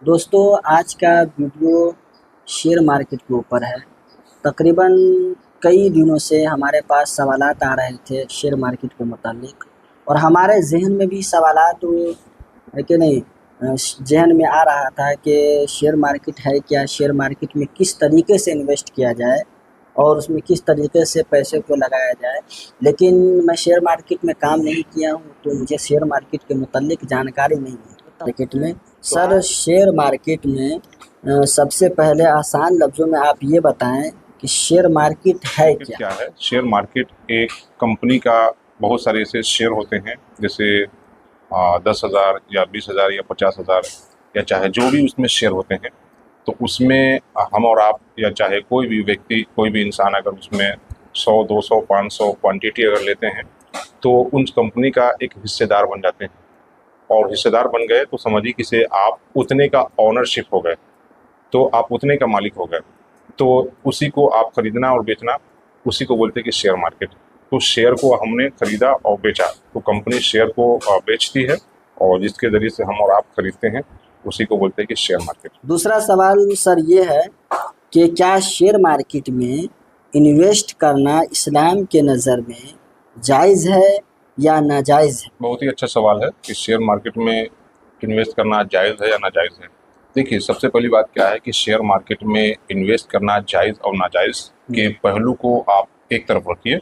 दोस्तों, आज का वीडियो शेयर मार्केट के ऊपर है। तकरीबन कई दिनों से हमारे पास सवालात आ रहे थे शेयर मार्केट के मुतालिक, और हमारे ज़हन में भी सवालात है कि नहीं, ज़हन में आ रहा था कि शेयर मार्केट है क्या, शेयर मार्केट में किस तरीके से इन्वेस्ट किया जाए और उसमें किस तरीके से पैसे को लगाया जाए। लेकिन मैं शेयर मार्केट में काम नहीं किया हूँ, तो मुझे शेयर मार्केट के मुतालिक जानकारी नहीं है। मार्केट में सर, शेयर मार्केट में सबसे पहले आसान लफ्ज़ों में आप ये बताएं कि शेयर मार्केट है क्या? क्या है शेयर मार्केट? एक कंपनी का बहुत सारे ऐसे शेयर होते हैं, जैसे 10,000 या 20,000 या 50,000 या चाहे जो भी उसमें शेयर होते हैं। तो उसमें हम और आप या चाहे कोई भी व्यक्ति, कोई भी इंसान अगर उसमें 100, 200, 500 क्वांटिटी अगर लेते हैं तो उन कंपनी का एक हिस्सेदार बन जाते हैं। और हिस्सेदार बन गए तो समझिए कि से आप उतने का ऑनरशिप हो गए, तो आप उतने का मालिक हो गए। तो उसी को आप खरीदना और बेचना, उसी को बोलते हैं कि शेयर मार्केट। तो शेयर को हमने खरीदा और बेचा, तो कंपनी शेयर को बेचती है, और जिसके ज़रिए से हम और आप खरीदते हैं उसी को बोलते हैं कि शेयर मार्केट। दूसरा सवाल सर ये है कि क्या शेयर मार्केट में इन्वेस्ट करना इस्लाम के नज़र में जायज़ है या नाजायज़ है? बहुत ही अच्छा सवाल है कि शेयर मार्केट में इन्वेस्ट करना जायज़ है या नाजायज़ है। देखिए, सबसे पहली बात क्या है कि शेयर मार्केट में इन्वेस्ट करना जायज़ और नाजायज़ के पहलू को आप एक तरफ रखिए।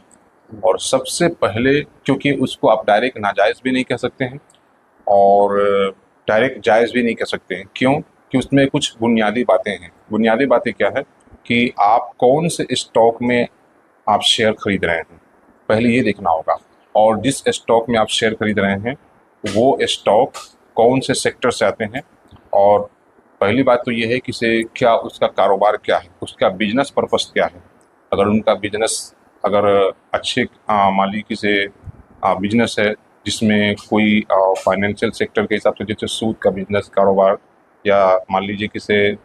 और सबसे पहले, क्योंकि उसको आप डायरेक्ट नाजायज़ भी नहीं कह सकते हैं और डायरेक्ट जायज़ भी नहीं कह सकते हैं। क्यों? कि उसमें कुछ बुनियादी बातें हैं। बुनियादी बातें क्या है कि आप कौन से स्टॉक में आप शेयर खरीद रहे हैं, पहले ये देखना होगा। और जिस स्टॉक में आप शेयर खरीद रहे हैं वो स्टॉक कौन से सेक्टर से आते हैं। और पहली बात तो ये है कि से क्या उसका कारोबार क्या है, उसका बिजनेस पर्पस क्या है। अगर उनका बिजनेस अगर अच्छे मान लीजिए से बिजनेस है जिसमें कोई फाइनेंशियल सेक्टर के हिसाब से, जैसे सूद का बिजनेस कारोबार, या मान लीजिए कि से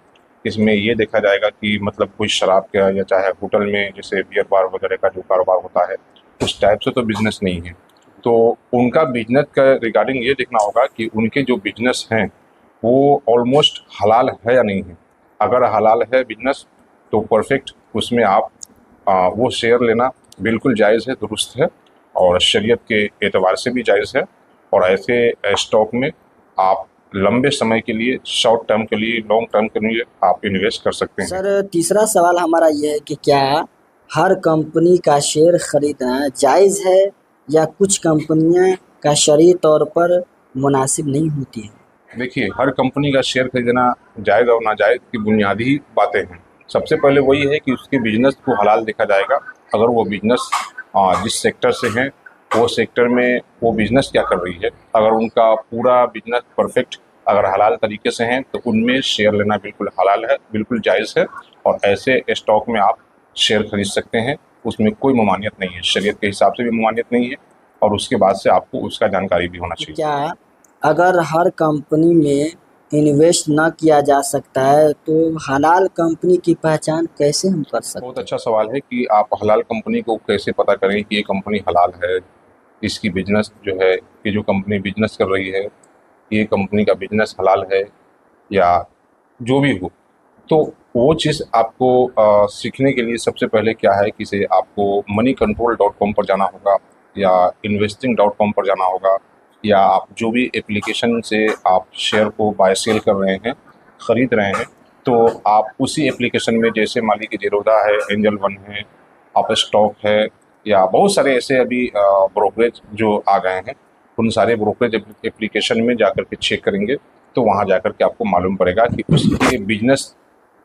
इसमें ये देखा जाएगा कि मतलब कोई शराब का या चाहे होटल में जैसे बियर बार वगैरह का जो कारोबार होता है, उस टाइप से तो बिजनेस नहीं है। तो उनका बिजनेस का रिगार्डिंग ये देखना होगा कि उनके जो बिजनेस हैं वो ऑलमोस्ट हलाल है या नहीं है। अगर हलाल है बिजनेस तो परफेक्ट, उसमें आप वो शेयर लेना बिल्कुल जायज़ है, दुरुस्त है, और शरीयत के एतबार से भी जायज़ है। और ऐसे स्टॉक में आप लंबे समय के लिए, शॉर्ट टर्म के लिए, लॉन्ग टर्म के लिए आप इन्वेस्ट कर सकते हैं। सर, तीसरा सवाल हमारा ये है कि क्या हर कंपनी का शेयर खरीदना जायज़ है या कुछ कंपनियां का शरई तौर पर मुनासिब नहीं होती है? देखिए, हर कंपनी का शेयर खरीदना जायज़ और नाजायज़ की बुनियादी बातें हैं। सबसे पहले वही है कि उसके बिजनेस को हलाल देखा जाएगा। अगर वो बिजनेस जिस सेक्टर से हैं वो सेक्टर में वो बिजनेस क्या कर रही है, अगर उनका पूरा बिजनेस परफेक्ट अगर हलाल तरीके से हैं तो उनमें शेयर लेना बिल्कुल हलाल है, बिल्कुल जायज़ है। और ऐसे स्टॉक में आप शेयर खरीद सकते हैं, उसमें कोई ममानियत नहीं है, शरीयत के हिसाब से भी ममानियत नहीं है, और उसके बाद से आपको उसका जानकारी भी होना चाहिए। क्या अगर हर कंपनी में इन्वेस्ट ना किया जा सकता है तो हलाल कंपनी की पहचान कैसे हम कर सकते बहुत हैं? अच्छा सवाल है कि आप हलाल कंपनी को कैसे पता करें कि ये कंपनी हलाल है, इसकी बिजनेस जो है, ये जो कंपनी बिजनेस कर रही है, ये कंपनी का बिजनेस हलाल है या जो भी हो। तो वो चीज़ आपको सीखने के लिए सबसे पहले क्या है कि से आपको moneycontrol.com पर जाना होगा, या investing.com पर जाना होगा, या आप जो भी एप्लीकेशन से आप शेयर को बाय सेल कर रहे हैं, ख़रीद रहे हैं, तो आप उसी एप्लीकेशन में, जैसे मान लीजिए ज़ीरोधा है, एंजल वन है, आप स्टॉक है, या बहुत सारे ऐसे अभी ब्रोकरेज जो आ गए हैं, उन सारे ब्रोकरेज एप्लीकेशन में जाकर के चेक करेंगे तो वहाँ जाकर के आपको मालूम पड़ेगा कि उसके बिजनेस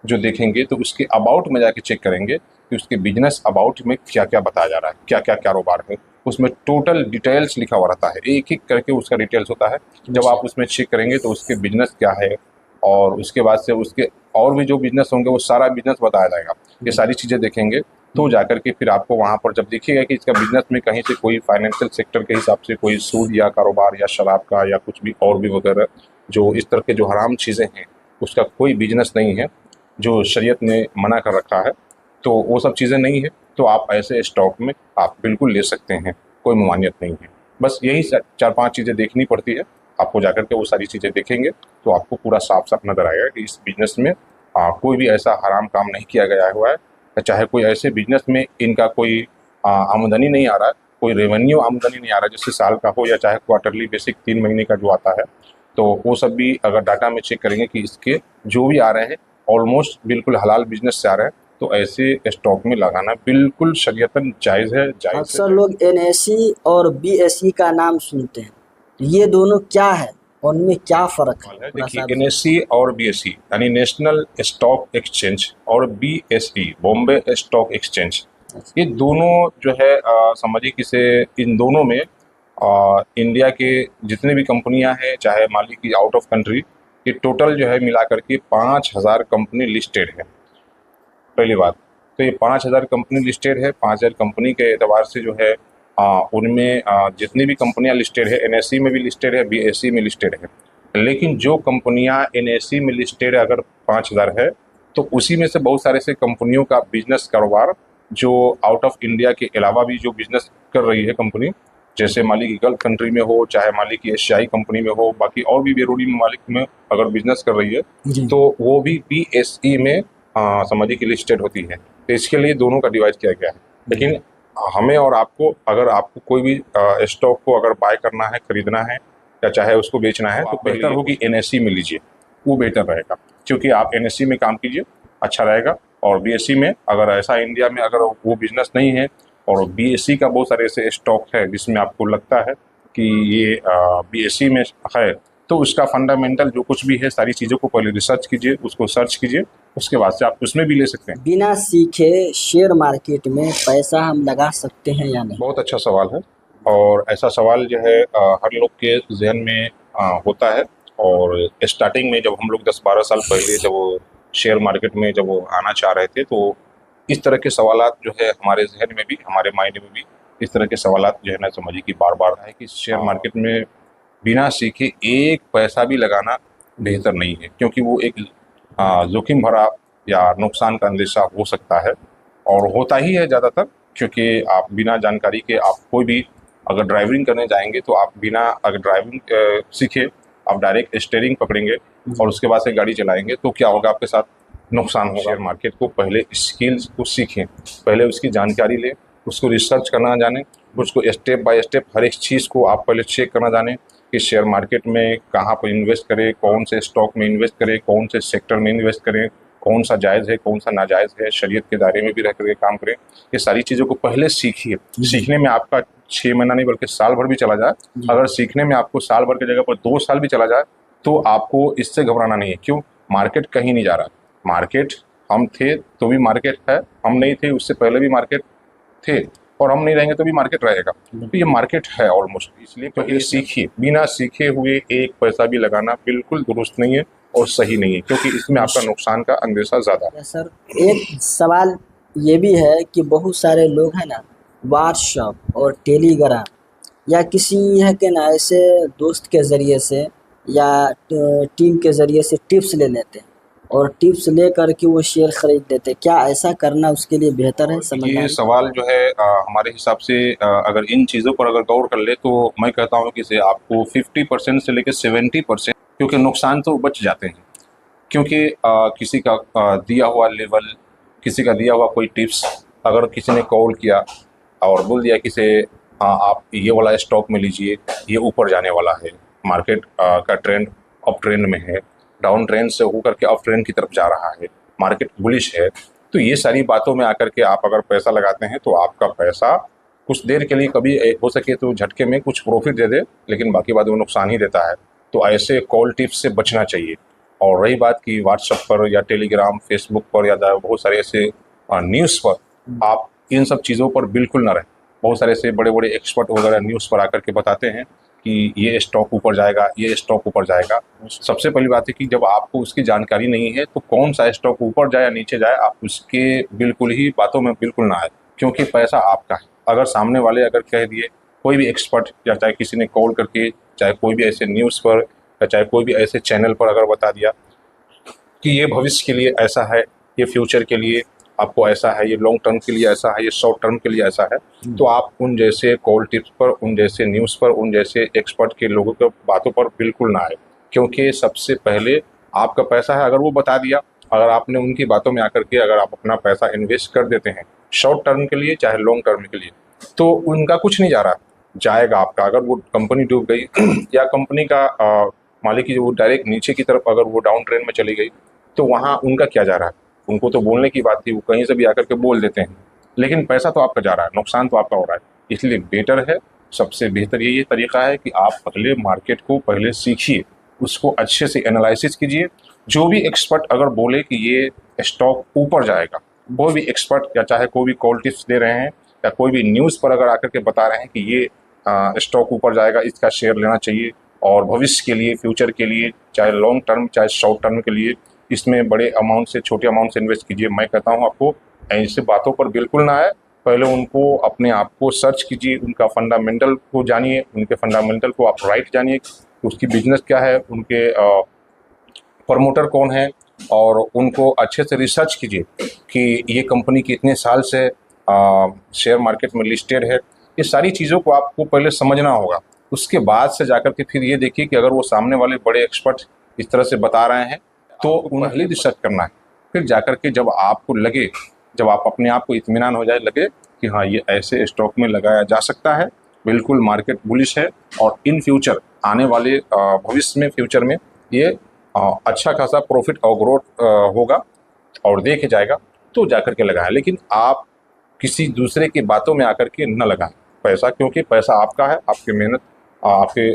जो देखेंगे तो उसके अबाउट में जाके चेक करेंगे कि उसके बिजनेस अबाउट में क्या क्या बताया जा रहा है, क्या क्या कारोबार है। उसमें टोटल डिटेल्स लिखा हुआ रहता है, एक एक करके उसका डिटेल्स होता है। जब आप उसमें चेक करेंगे तो उसके बिजनेस क्या है, और उसके बाद से उसके और भी जो बिजनेस होंगे वो सारा बिजनेस बताया जाएगा। ये सारी चीज़ें देखेंगे तो जाकर के फिर आपको वहाँ पर जब देखिएगा कि इसका बिजनेस में कहीं से कोई फाइनेंशियल सेक्टर के हिसाब से कोई सूद या कारोबार या शराब का या कुछ भी और भी वगैरह जो इस तरह के जो हराम चीज़ें हैं, उसका कोई बिजनेस नहीं है जो शरीयत ने मना कर रखा है, तो वो सब चीज़ें नहीं है, तो आप ऐसे स्टॉक में आप बिल्कुल ले सकते हैं, कोई ममानियत नहीं है। बस यही 4-5 चीज़ें देखनी पड़ती है आपको जाकर के वो सारी चीज़ें देखेंगे तो आपको पूरा साफ साफ नजर आएगा कि इस बिजनेस में कोई भी ऐसा हराम काम नहीं किया गया हुआ है, चाहे कोई ऐसे बिजनेस में इनका कोई आमदनी नहीं आ रहा है, कोई रेवेन्यू आमदनी नहीं आ रहा है जैसे साल का हो या चाहे क्वार्टरली बेसिक 3 महीने का जो आता है, तो वो सब भी अगर डाटा में चेक करेंगे कि इसके जो भी आ रहे हैं ऑलमोस्ट बिल्कुल हलाल बिजनेस से आ रहे हैं, तो ऐसे स्टॉक में लगाना बिल्कुल शरीयतन जायज़ है। अक्सर लोग एनएसई और बीएसई का नाम सुनते हैं, तो ये दोनों क्या है और उनमें क्या फ़र्क है? देखिए, एनएसई और बीएसई यानी नेशनल स्टॉक एक्सचेंज और बीएसई बॉम्बे स्टॉक एक्सचेंज, ये दोनों जो है समझिए कि से इन दोनों में इंडिया के जितने भी कंपनियां हैं, चाहे मान ली कि आउट ऑफ कंट्री, ये टोटल जो है मिला करके 5,000 कंपनी लिस्टेड है। पहली बात तो ये 5,000 कंपनी लिस्टेड है। 5,000 कंपनी के एतबार से जो है उनमें जितनी भी कंपनियां लिस्टेड है, एनएसई में भी लिस्टेड है, बीएसई में लिस्टेड है, लेकिन जो कंपनियां एनएसई में लिस्टेड है अगर 5,000 है, तो उसी में से बहुत सारे से कंपनियों का बिजनेस कारोबार जो आउट ऑफ इंडिया के अलावा भी जो बिजनेस कर रही है कंपनी, जैसे मान ली कि गल्फ कंट्री में हो, चाहे मान ली कि एशियाई कंपनी में हो, बाकी और भी बेरूरी ममालिक में अगर बिजनेस कर रही है तो वो भी बीएसई में समझिए कि लिस्टेड होती है। तो इसके लिए दोनों का डिवाइड किया गया है। लेकिन हमें और आपको, अगर आपको कोई भी स्टॉक को अगर बाय करना है, खरीदना है या चाहे उसको बेचना है, तो बेहतर होगी एनएसई में लीजिए, वो बेहतर रहेगा, क्योंकि आप एनएसई में काम कीजिए, अच्छा रहेगा। और बीएसई में अगर ऐसा इंडिया में अगर वो बिजनेस नहीं है और बीएसई का बहुत सारे ऐसे स्टॉक है जिसमें आपको लगता है कि ये बीएसई में है, तो उसका फंडामेंटल जो कुछ भी है सारी चीज़ों को पहले रिसर्च कीजिए, उसको सर्च कीजिए, उसके बाद से आप उसमें भी ले सकते हैं। बिना सीखे शेयर मार्केट में पैसा हम लगा सकते हैं या नहीं? बहुत अच्छा सवाल है, और ऐसा सवाल जो है हर लोग के जहन में होता है। और स्टार्टिंग में जब हम लोग 10-12 साल पहले जब वो शेयर मार्केट में जब वो आना चाह रहे थे, तो इस तरह के सवालात जो है हमारे जहन में भी, हमारे माइंड में भी इस तरह के सवालात जो है ना समझिए कि बार बार आए कि शेयर मार्केट में बिना सीखे एक पैसा भी लगाना बेहतर नहीं है, क्योंकि वो एक जोखिम भरा या नुकसान का अंदेशा हो सकता है, और होता ही है ज़्यादातर, क्योंकि आप बिना जानकारी के आप कोई भी अगर ड्राइविंग करने जाएंगे तो आप बिना अगर ड्राइविंग सीखे आप डायरेक्ट स्टीयरिंग पकड़ेंगे और उसके बाद से गाड़ी चलाएंगे तो क्या होगा, आपके साथ नुकसान होगा। शेयर मार्केट को पहले स्किल्स को सीखें, पहले उसकी जानकारी लें, उसको रिसर्च करना जाने, उसको स्टेप बाय स्टेप हर एक चीज़ को आप पहले चेक करना जाने कि शेयर मार्केट में कहाँ पर इन्वेस्ट करें, कौन से स्टॉक में इन्वेस्ट करें, कौन से सेक्टर में इन्वेस्ट करें, कौन सा जायज़ है, कौन सा नाजायज़ है, शरीयत के दायरे में भी रह करके काम करें। ये सारी चीज़ों को पहले सीखिए। सीखने में आपका 6 महीना नहीं बल्कि साल भर भी चला जाए, अगर सीखने में आपको साल भर की जगह पर 2 साल भी चला जाए तो आपको इससे घबराना नहीं है। क्यों? मार्केट कहीं नहीं जा रहा। मार्केट हम थे तो भी मार्केट है, हम नहीं थे उससे पहले भी मार्केट थे, और हम नहीं रहेंगे तो भी मार्केट रहेगा। तो ये मार्केट है ऑलमोस्ट, इसलिए तो ये सीखिए। बिना सीखे हुए एक पैसा भी लगाना बिल्कुल दुरुस्त नहीं है और सही नहीं है, क्योंकि इसमें आपका नुकसान का अंदेशा ज़्यादा है। सर, एक सवाल ये भी है कि बहुत सारे लोग हैं ना, व्हाट्सएप और टेलीग्राम या किसी है कि ना ऐसे दोस्त के ज़रिए से या टीम के ज़रिए से टिप्स ले लेते हैं और टिप्स ले करके वो शेयर खरीद लेते हैं। क्या ऐसा करना उसके लिए बेहतर है? ये सवाल जो है हमारे हिसाब से अगर इन चीज़ों पर अगर गौर कर ले तो मैं कहता हूँ कि से आपको 50% से लेकर 70%, क्योंकि नुकसान तो बच जाते हैं, क्योंकि किसी का दिया हुआ लेवल, किसी का दिया हुआ कोई टिप्स, अगर किसी ने कॉल किया और बोल दिया कि से आप ये वाला स्टॉक में लीजिए, ये ऊपर जाने वाला है, मार्केट का ट्रेंड अप ट्रेंड में है, डाउन ट्रेंड से होकर के अप ट्रेंड की तरफ जा रहा है, मार्केट बुलिश है, तो ये सारी बातों में आकर के आप अगर पैसा लगाते हैं तो आपका पैसा कुछ देर के लिए कभी हो सके तो झटके में कुछ प्रॉफिट दे दे, लेकिन बाकी बात वो नुकसान ही देता है। तो ऐसे कॉल टिप्स से बचना चाहिए। और रही बात की व्हाट्सएप पर या टेलीग्राम, फेसबुक पर या बहुत सारे ऐसे न्यूज़ पर, आप इन सब चीज़ों पर बिल्कुल ना रहें। बहुत सारे ऐसे बड़े बड़े एक्सपर्ट वगैरह न्यूज़ पर आकर के बताते हैं कि ये स्टॉक ऊपर जाएगा, ये स्टॉक ऊपर जाएगा। सबसे पहली बात है कि जब आपको उसकी जानकारी नहीं है तो कौन सा स्टॉक ऊपर जाए या नीचे जाए, आप उसके बिल्कुल ही बातों में बिल्कुल ना आए, क्योंकि पैसा आपका है। अगर सामने वाले अगर कह दिए, कोई भी एक्सपर्ट या चाहे किसी ने कॉल करके, चाहे कोई भी ऐसे न्यूज़ पर या चाहे कोई भी ऐसे चैनल पर अगर बता दिया कि ये भविष्य के लिए ऐसा है, ये फ्यूचर के लिए आपको ऐसा है, ये लॉन्ग टर्म के लिए ऐसा है, ये शॉर्ट टर्म के लिए ऐसा है, तो आप उन जैसे कॉल टिप्स पर, उन जैसे न्यूज़ पर, उन जैसे एक्सपर्ट के लोगों के बातों पर बिल्कुल ना आए। क्योंकि सबसे पहले आपका पैसा है, अगर वो बता दिया, अगर आपने उनकी बातों में आकर के अगर आप अपना पैसा इन्वेस्ट कर देते हैं शॉर्ट टर्म के लिए चाहे लॉन्ग टर्म के लिए, तो उनका कुछ नहीं जा रहा, जाएगा आपका। अगर वो कंपनी डूब गई या कंपनी का मालिक की वो डायरेक्ट नीचे की तरफ अगर वो डाउन ट्रेंड में चली गई, तो वहाँ उनका क्या जा रहा है? उनको तो बोलने की बात थी, वो कहीं से भी आकर के बोल देते हैं, लेकिन पैसा तो आपका जा रहा है, नुकसान तो आपका हो रहा है। इसलिए बेटर है, सबसे बेहतर ये तरीका है कि आप पहले मार्केट को पहले सीखिए, उसको अच्छे से एनालिसिस कीजिए। जो भी एक्सपर्ट अगर बोले कि ये स्टॉक ऊपर जाएगा, कोई भी एक्सपर्ट या चाहे कोई भी कॉल टिप्स दे रहे हैं या कोई भी न्यूज़ पर अगर आकर के बता रहे हैं कि ये स्टॉक ऊपर जाएगा, इसका शेयर लेना चाहिए, और भविष्य के लिए, फ्यूचर के लिए, चाहे लॉन्ग टर्म चाहे शॉर्ट टर्म के लिए, इसमें बड़े अमाउंट से छोटे अमाउंट से इन्वेस्ट कीजिए। मैं कहता हूँ आपको ऐसे बातों पर बिल्कुल ना आए। पहले उनको अपने आप को सर्च कीजिए, उनका फंडामेंटल को जानिए, उनके फंडामेंटल को आप राइट जानिए, उसकी बिजनेस क्या है, उनके प्रमोटर कौन है, और उनको अच्छे से रिसर्च कीजिए कि ये कंपनी कितने साल से शेयर मार्केट में लिस्टेड है। ये सारी चीज़ों को आपको पहले समझना होगा। उसके बाद से जाकर के फिर ये देखिए कि अगर वो सामने वाले बड़े एक्सपर्ट इस तरह से बता रहे हैं तो पहले रिसर्च करना है। फिर जाकर के जब आपको लगे, जब आप अपने आप को इत्मीनान हो जाए, लगे कि हाँ ये ऐसे स्टॉक में लगाया जा सकता है, बिल्कुल मार्केट बुलिश है और इन फ्यूचर आने वाले भविष्य में, फ्यूचर में ये अच्छा खासा प्रॉफिट और ग्रोथ होगा और देखे जाएगा, तो जाकर के लगाएं। लेकिन आप किसी दूसरे की बातों में आकर के न लगाएं पैसा, क्योंकि पैसा आपका है, आपकी मेहनत, आपके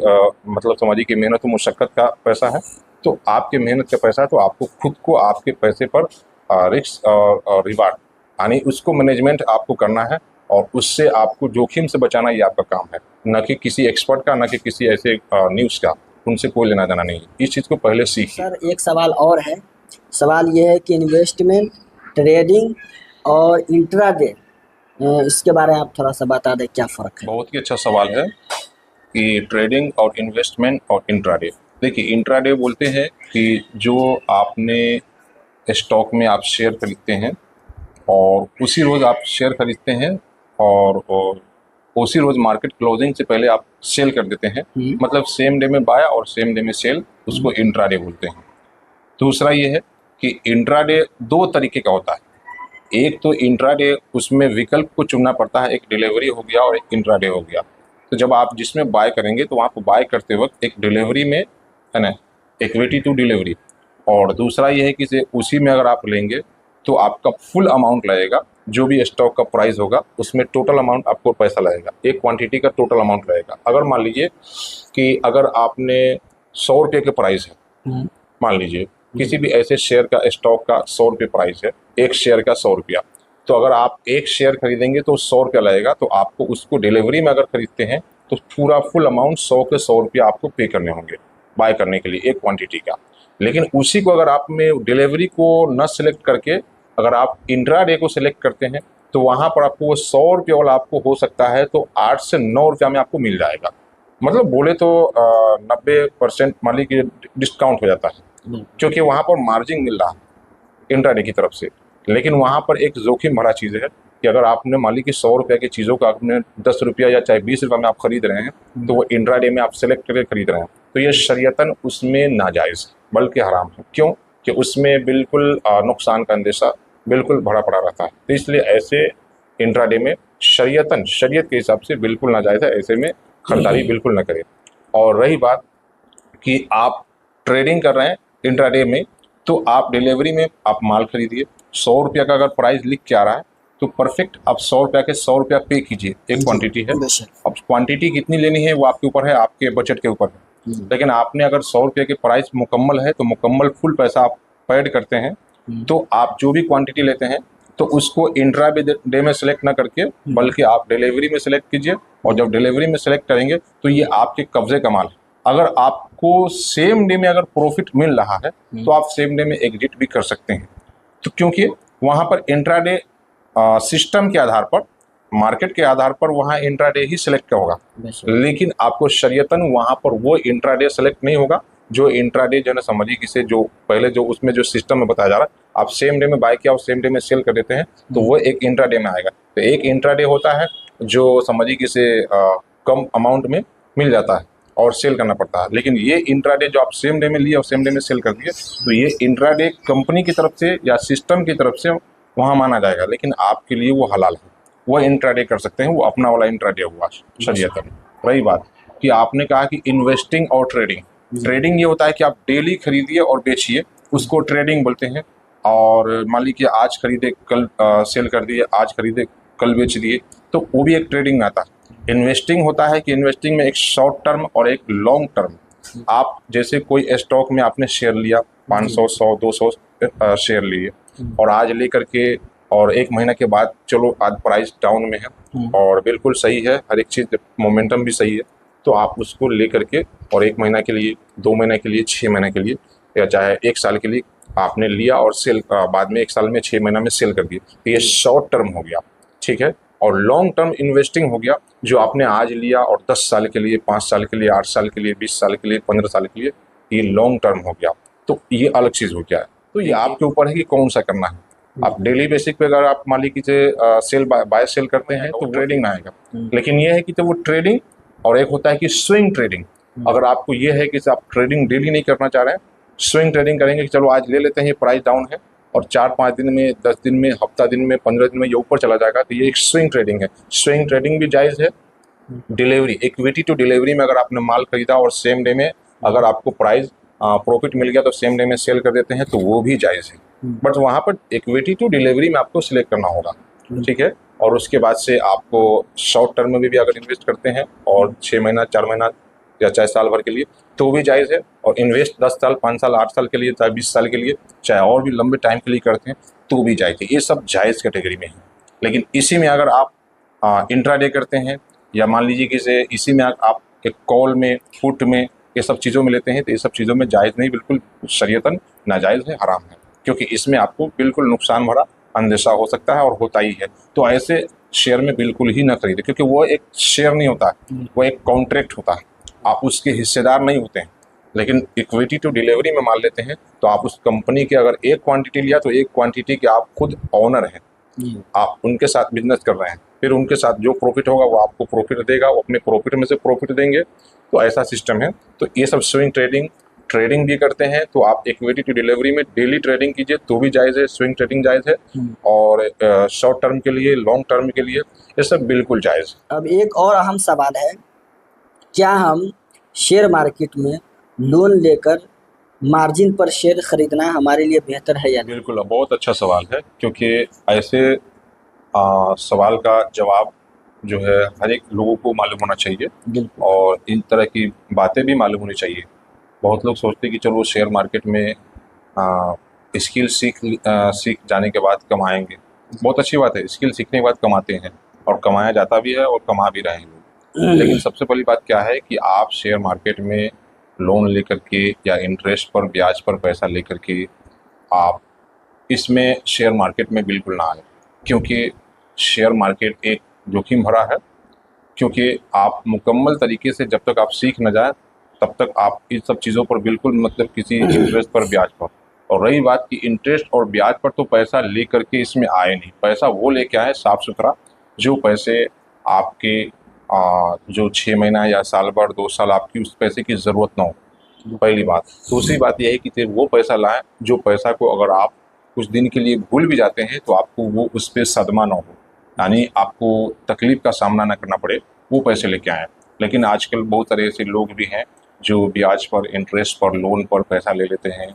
मतलब समझिए कि मेहनत और मुशक्क़त का पैसा है। तो आपके मेहनत का पैसा है, तो आपको खुद को आपके पैसे पर रिस्क और रिवार्ड यानी उसको मैनेजमेंट आपको करना है, और उससे आपको जोखिम से बचाना ये आपका काम है, न कि किसी एक्सपर्ट का, न कि किसी ऐसे न्यूज़ का। उनसे कोई लेना देना नहीं है। इस चीज़ को पहले सीखिए। सर एक सवाल और है, सवाल ये है कि इन्वेस्टमेंट, ट्रेडिंग और इंट्राडे, इसके बारे में आप थोड़ा सा बता दें क्या फ़र्क है? बहुत ही अच्छा सवाल है कि ट्रेडिंग और इन्वेस्टमेंट और इंट्राडे। देखिए, इंट्राडे बोलते हैं कि जो आपने स्टॉक में आप शेयर खरीदते हैं और उसी रोज़ आप शेयर खरीदते हैं और उसी रोज़ मार्केट क्लोजिंग से पहले आप सेल कर देते हैं, मतलब सेम डे में बाय और सेम डे में सेल, उसको इंट्राडे बोलते हैं। दूसरा ये है कि इंट्राडे दो तरीके का होता है। एक तो इंट्राडे, उसमें विकल्प को चुनना पड़ता है, एक डिलीवरी हो गया और एक इंट्राडे हो गया। तो जब आप जिसमें बाय करेंगे तो वहाँ पर बाय करते वक्त एक डिलीवरी में है ना, इक्विटी टू डिलीवरी, और दूसरा ये है कि उसी में अगर आप लेंगे तो आपका फुल अमाउंट लगेगा, जो भी स्टॉक का प्राइस होगा उसमें टोटल अमाउंट आपको पैसा लगेगा, एक क्वांटिटी का टोटल अमाउंट लगेगा। अगर मान लीजिए कि अगर आपने 100 रुपये के प्राइस है, मान लीजिए किसी भी ऐसे शेयर का, स्टॉक का 100 रुपये प्राइस है, एक शेयर का 100 रुपया, तो अगर आप एक शेयर खरीदेंगे तो 100 रुपया लगेगा, तो आपको उसको डिलीवरी में अगर खरीदते हैं तो पूरा फुल अमाउंट 100 के 100 रुपया आपको पे करने होंगे बाय करने के लिए, एक क्वांटिटी का। लेकिन उसी को अगर आप में डिलीवरी को न सिलेक्ट करके अगर आप इंट्राडे को सिलेक्ट करते हैं तो वहाँ पर आपको वो 100 रुपये वाला आपको हो सकता है तो 8 से 9 रुपया में आपको मिल जाएगा। मतलब बोले तो 90% मान लीजिए डिस्काउंट हो जाता है, क्योंकि वहाँ पर मार्जिन मिल रहा है इंट्राडे की तरफ से। लेकिन वहाँ पर एक जोखिम भरा चीज़ है कि अगर आपने मान ली कि 100 रुपये की चीज़ों का आपने 10 रुपया या चाहे 20 रुपये में आप खरीद रहे हैं, तो वो इंट्राडे में आप सेलेक्ट करके खरीद रहे हैं, तो ये शरीयतन उसमें नाजायज़ बल्कि हराम है। क्यों? कि उसमें बिल्कुल नुकसान का अंदेशा बिल्कुल भरा पड़ा रहता है। तो इसलिए ऐसे इंट्राडे में शरीयतन, शरीयत के हिसाब से बिल्कुल नाजायज़ है, ऐसे में खरीदारी बिल्कुल ना करें। और रही बात कि आप ट्रेडिंग कर रहे हैं इंट्राडे में, तो आप डिलीवरी में आप माल खरीदिए, 100 रुपया का अगर प्राइस लिख के आ रहा है तो परफेक्ट आप 100 रुपया के 100 रुपया पे कीजिए, एक क्वांटिटी है। अब क्वांटिटी कितनी लेनी है वो आपके ऊपर है, आपके बजट के ऊपर है। लेकिन आपने अगर 100 रुपये के प्राइस मुकम्मल है तो मुकम्मल फुल पैसा आप पेड करते हैं, तो आप जो भी क्वांटिटी लेते हैं तो उसको इंट्राडे में सेलेक्ट ना करके बल्कि आप डिलीवरी में सेलेक्ट कीजिए, और जब डिलीवरी में सेलेक्ट करेंगे तो ये आपके कब्जे का माल है। अगर आपको सेम डे में अगर प्रॉफिट मिल रहा है तो आप सेम डे में एग्जिट भी कर सकते हैं, तो क्योंकि वहाँ पर इंट्राडे सिस्टम के आधार पर, मार्केट के आधार पर वहाँ इंट्राडे ही सिलेक्ट होगा। लेकिन आपको शरीयतन वहाँ पर वो इंट्राडे सेलेक्ट नहीं होगा, जो इंट्राडे जो है ना, समझिए किसे जो पहले जो उसमें जो सिस्टम में बताया जा रहा है, आप सेम डे में बाय किया और सेम डे में सेल कर देते हैं, तो वो एक इंट्राडे में आएगा। तो एक इंट्राडे होता है जो समझिए किसे कम अमाउंट में मिल जाता है और सेल करना पड़ता है। लेकिन ये इंट्राडे जो आप सेम डे में लिए और सेम डे में सेल कर दिए, तो ये इंट्राडे कंपनी की तरफ से या सिस्टम की तरफ से वहाँ माना जाएगा, लेकिन आपके लिए वो हलाल है, वो इंट्राडे कर सकते हैं, वो अपना वाला इंट्राडे हुआ शरीयतन। रही बात कि आपने कहा कि इन्वेस्टिंग और ट्रेडिंग, ट्रेडिंग ये होता है कि आप डेली खरीदिए और बेचिए, उसको ट्रेडिंग बोलते हैं। और मान लीजिए आज खरीदे कल सेल कर दिए, आज खरीदे कल बेच दिए, तो वो भी एक ट्रेडिंग में आता है। इन्वेस्टिंग होता है कि इन्वेस्टिंग में एक शॉर्ट टर्म और एक लॉन्ग टर्म, आप जैसे कोई स्टॉक में आपने शेयर लिया 500 100 200 शेयर लिए और आज लेकर के और एक महीना के बाद चलो आज प्राइस डाउन में है और बिल्कुल सही है, हर एक चीज़ मोमेंटम भी सही है, तो आप उसको लेकर के और एक महीना के लिए, 2 महीने के लिए, 6 महीने के लिए या चाहे 1 साल के लिए आपने लिया और सेल बाद में 1 साल में 6 महीना में सेल कर दिया, तो ये शॉर्ट टर्म हो गया, ठीक है। और लॉन्ग टर्म इन्वेस्टिंग हो गया जो आपने आज लिया और 10 साल के लिए, 5 साल के लिए, 8 साल के लिए, 20 साल के लिए, 15 साल के लिए, ये लॉन्ग टर्म हो गया। तो ये अलग चीज़ हो गया है। तो ये आपके ऊपर है कि कौन सा करना है। आप डेली बेसिक पे अगर आप मान लीजिए सेल बाय सेल करते हैं तो ट्रेडिंग में आएगा। लेकिन ये है कि तो वो ट्रेडिंग और एक होता है कि स्विंग ट्रेडिंग। अगर आपको ये है कि आप ट्रेडिंग डेली नहीं करना चाह रहे हैं, स्विंग ट्रेडिंग करेंगे कि चलो आज ले लेते हैं, ये प्राइस डाउन है और 4-5 दिन में, 10 दिन में, हफ्ता दिन में, 15 दिन में ये ऊपर चला जाएगा, तो ये एक स्विंग ट्रेडिंग है। स्विंग ट्रेडिंग भी जायज़ है। डिलीवरी, इक्विटी टू डिलीवरी में अगर आपने माल खरीदा और सेम डे में अगर आपको प्राइस प्रॉफिट मिल गया तो सेम डे में सेल कर देते हैं, तो वो भी जायज़ है। बट वहाँ पर इक्विटी टू डिलीवरी में आपको सिलेक्ट करना होगा, ठीक है। और उसके बाद से आपको शॉर्ट टर्म में भी अगर इन्वेस्ट करते हैं और 6 महीना, 4 महीना या चाहे साल भर के लिए, तो भी जायज़ है। और इन्वेस्ट 10 साल, 5 साल, 8 साल के लिए, चाहे 20 साल के लिए, चाहे और भी लंबे टाइम के लिए करते हैं, तो भी जायज़ है। ये सब जायज़ कैटेगरी में है। लेकिन इसी में अगर आप इंट्राडे करते हैं या मान लीजिए कि इसी में आप एक कॉल में, पुट में, ये सब चीज़ों में लेते हैं, तो ये सब चीज़ों में जायज़ नहीं, बिल्कुल शरीयतन नाजायज़ है, हराम है, क्योंकि इसमें आपको बिल्कुल नुकसान भरा अंदेशा हो सकता है और होता ही है। तो ऐसे शेयर में बिल्कुल ही ना खरीदें, क्योंकि वो एक शेयर नहीं होता है, वो एक कॉन्ट्रैक्ट होता है, आप उसके हिस्सेदार नहीं होते हैं। लेकिन इक्विटी टू डिलीवरी में मान लेते हैं तो आप उस कंपनी के अगर एक क्वांटिटी लिया तो एक क्वांटिटी के आप खुद ऑनर हैं, आप उनके साथ बिजनेस कर रहे हैं, फिर उनके साथ जो प्रॉफिट होगा वो आपको प्रॉफिट देगा, वो अपने प्रॉफिट में से प्रॉफिट देंगे, तो ऐसा सिस्टम है। तो ये सब स्विंग ट्रेडिंग भी करते हैं, तो आप इक्विटी टू डिलीवरी में डेली ट्रेडिंग कीजिए तो भी जायज़ है, स्विंग ट्रेडिंग जायज़ है। और शॉर्ट टर्म के लिए, लॉन्ग टर्म के लिए ये सब बिल्कुल जायज़ है। अब एक और अहम सवाल है, क्या हम शेयर मार्केट में लोन लेकर मार्जिन पर शेयर खरीदना हमारे लिए बेहतर है या नहीं? बिल्कुल, बहुत अच्छा सवाल है, क्योंकि ऐसे सवाल का जवाब जो है हर एक लोगों को मालूम होना चाहिए और इन तरह की बातें भी मालूम होनी चाहिए। बहुत लोग सोचते हैं कि चलो शेयर मार्केट में स्किल सीख जाने के बाद कमाएंगे। बहुत अच्छी बात है, स्किल सीखने के बाद कमाते हैं और कमाया जाता भी है और कमा भी रहे हैं लोग। लेकिन सबसे पहली बात क्या है कि आप शेयर मार्केट में लोन लेकर के या इंटरेस्ट पर, ब्याज पर पैसा लेकर के आप इसमें शेयर मार्केट में बिल्कुल ना आए, क्योंकि शेयर मार्केट एक जोखिम भरा है। क्योंकि आप मुकम्मल तरीके से जब तक आप सीख न जाए तब तक आप इन सब चीज़ों पर बिल्कुल मतलब किसी इंटरेस्ट पर, ब्याज पर, और रही बात कि इंटरेस्ट और ब्याज पर तो पैसा ले करके इसमें आए नहीं, पैसा वो लेके आए साफ़ सुथरा, जो पैसे आपके जो 6 महीना या साल भर, 2 साल आपकी उस पैसे की ज़रूरत ना हो, पहली बात। दूसरी बात यह है कि वो पैसा लाएं जो पैसा को अगर आप कुछ दिन के लिए भूल भी जाते हैं तो आपको वो उस पर सदमा ना हो, यानी आपको तकलीफ़ का सामना ना करना पड़े, वो पैसे लेके आएँ। लेकिन आजकल बहुत सारे ऐसे लोग भी हैं जो ब्याज पर, इंटरेस्ट पर, लोन पर पैसा ले लेते हैं,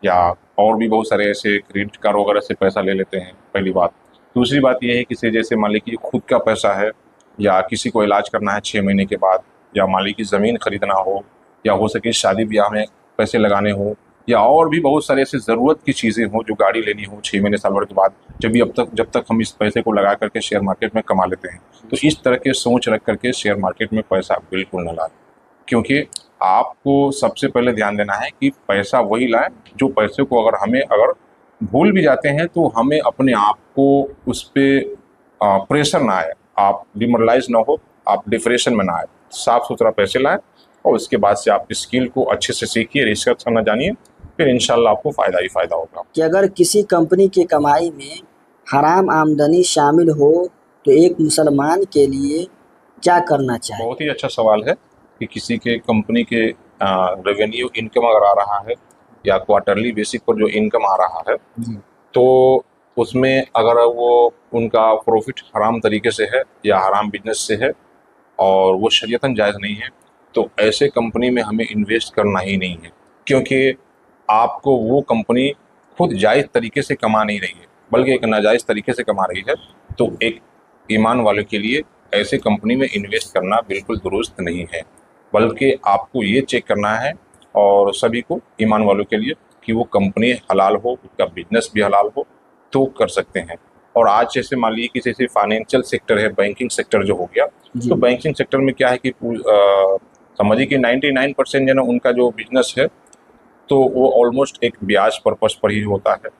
या और भी बहुत सारे ऐसे क्रेडिट कार्ड वगैरह से पैसा ले लेते हैं, पहली बात। दूसरी बात यह है कि जैसे मान लीजिए खुद का पैसा है या किसी को इलाज करना है 6 महीने के बाद, या मान लीजिए ज़मीन खरीदना हो, या हो सके शादी ब्याह में पैसे लगाने हो, या और भी बहुत सारे ऐसे ज़रूरत की चीज़ें हों जो गाड़ी लेनी हो 6 महीने साल भर के बाद, जब तक हम इस पैसे को लगा करके शेयर मार्केट में कमा लेते हैं। तो इस तरह के सोच रख करके शेयर मार्केट में पैसा बिल्कुल न लाएं, क्योंकि आपको सबसे पहले ध्यान देना है कि पैसा वही लाएं जो पैसे को अगर भूल भी जाते हैं तो हमें अपने आप को उस पर प्रेशर ना आए, आप डिमोरलाइज ना हो, आप डिप्रेशन में ना आए, साफ़ सुथरा पैसे लाएं और उसके बाद से आप स्किल को अच्छे से सीखिए, रिसर्च करना जानिए, फिर इंशाल्लाह आपको फ़ायदा ही फ़ायदा होगा। कि अगर किसी कंपनी की कमाई में हराम आमदनी शामिल हो तो एक मुसलमान के लिए क्या करना चाहिए? बहुत ही अच्छा सवाल है कि किसी के कंपनी के रेवेन्यू इनकम अगर आ रहा है या क्वार्टरली बेसिक पर जो इनकम आ रहा है, तो उसमें अगर वो उनका प्रॉफिट हराम तरीके से है या हराम बिजनेस से है और वो शरीयतन जायज़ नहीं है, तो ऐसे कंपनी में हमें इन्वेस्ट करना ही नहीं है, क्योंकि आपको वो कंपनी खुद जायज़ तरीके से कमा नहीं रही है, बल्कि एक नाजायज़ तरीके से कमा रही है। तो एक ईमान वालों के लिए ऐसे कंपनी में इन्वेस्ट करना बिल्कुल दुरुस्त नहीं है, बल्कि आपको ये चेक करना है और सभी को ईमान वालों के लिए कि वो कंपनी हलाल हो, उसका बिजनेस भी हलाल हो, तो कर सकते हैं। और आज जैसे मान लीजिए कि जैसे फाइनेंशियल सेक्टर है, बैंकिंग सेक्टर जो हो गया, तो बैंकिंग सेक्टर में क्या है कि समझिए कि 99% जो ना उनका जो बिजनेस है, तो वो ऑलमोस्ट एक ब्याज पर्पस पर ही होता है।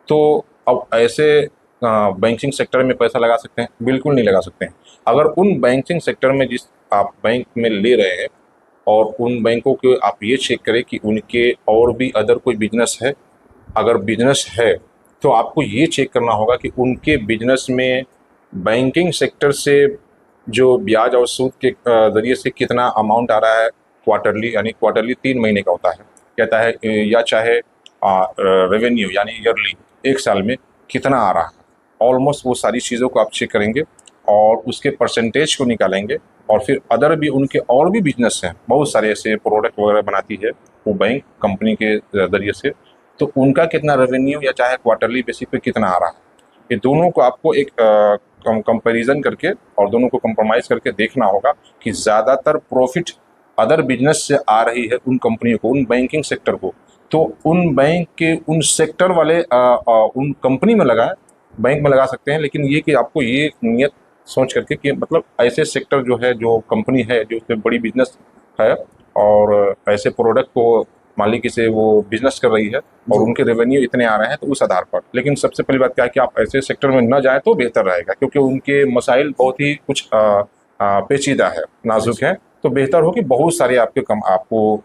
तो अब ऐसे बैंकिंग सेक्टर में पैसा लगा सकते हैं? बिल्कुल नहीं लगा सकते हैं। अगर उन बैंकिंग सेक्टर में जिस आप बैंक में ले रहे हैं और उन बैंकों के आप ये चेक करें कि उनके और भी अदर कोई बिजनेस है, अगर बिजनेस है तो आपको ये चेक करना होगा कि उनके बिजनेस में बैंकिंग सेक्टर से जो ब्याज और सूद के ज़रिए से कितना अमाउंट आ रहा है क्वार्टरली, यानी क्वार्टरली 3 महीने का होता है, कहता है, या चाहे रेवेन्यू यानी ईयरली 1 साल में कितना आ रहा है। ऑलमोस्ट वो सारी चीज़ों को आप चेक करेंगे और उसके परसेंटेज को निकालेंगे, और फिर अदर भी उनके और भी बिजनेस हैं, बहुत सारे ऐसे प्रोडक्ट वगैरह बनाती है वो बैंक कंपनी के ज़रिए से, तो उनका कितना रेवेन्यू या चाहे क्वार्टरली बेसिस पे कितना आ रहा है। ये दोनों को आपको एक कंपैरिजन करके और दोनों को कंप्रोमाइज़ करके देखना होगा कि ज़्यादातर प्रॉफिट अदर बिजनेस से आ रही है उन कंपनियों को, उन बैंकिंग सेक्टर को, तो उन बैंक के उन सेक्टर वाले उन कंपनी में लगाएं, बैंक में लगा सकते हैं। लेकिन ये कि आपको ये नियत सोच करके कि मतलब ऐसे सेक्टर जो है, जो कंपनी है जो उसमें बड़ी बिजनेस है और ऐसे प्रोडक्ट को मालिक से वो बिजनेस कर रही है और उनके रेवेन्यू इतने आ रहे हैं, तो उस आधार पर। लेकिन सबसे पहली बात क्या है कि आप ऐसे सेक्टर में न जाएं तो बेहतर रहेगा, क्योंकि उनके मसाइल बहुत ही कुछ पेचीदा है, नाजुक है। तो बेहतर हो कि बहुत सारे आपको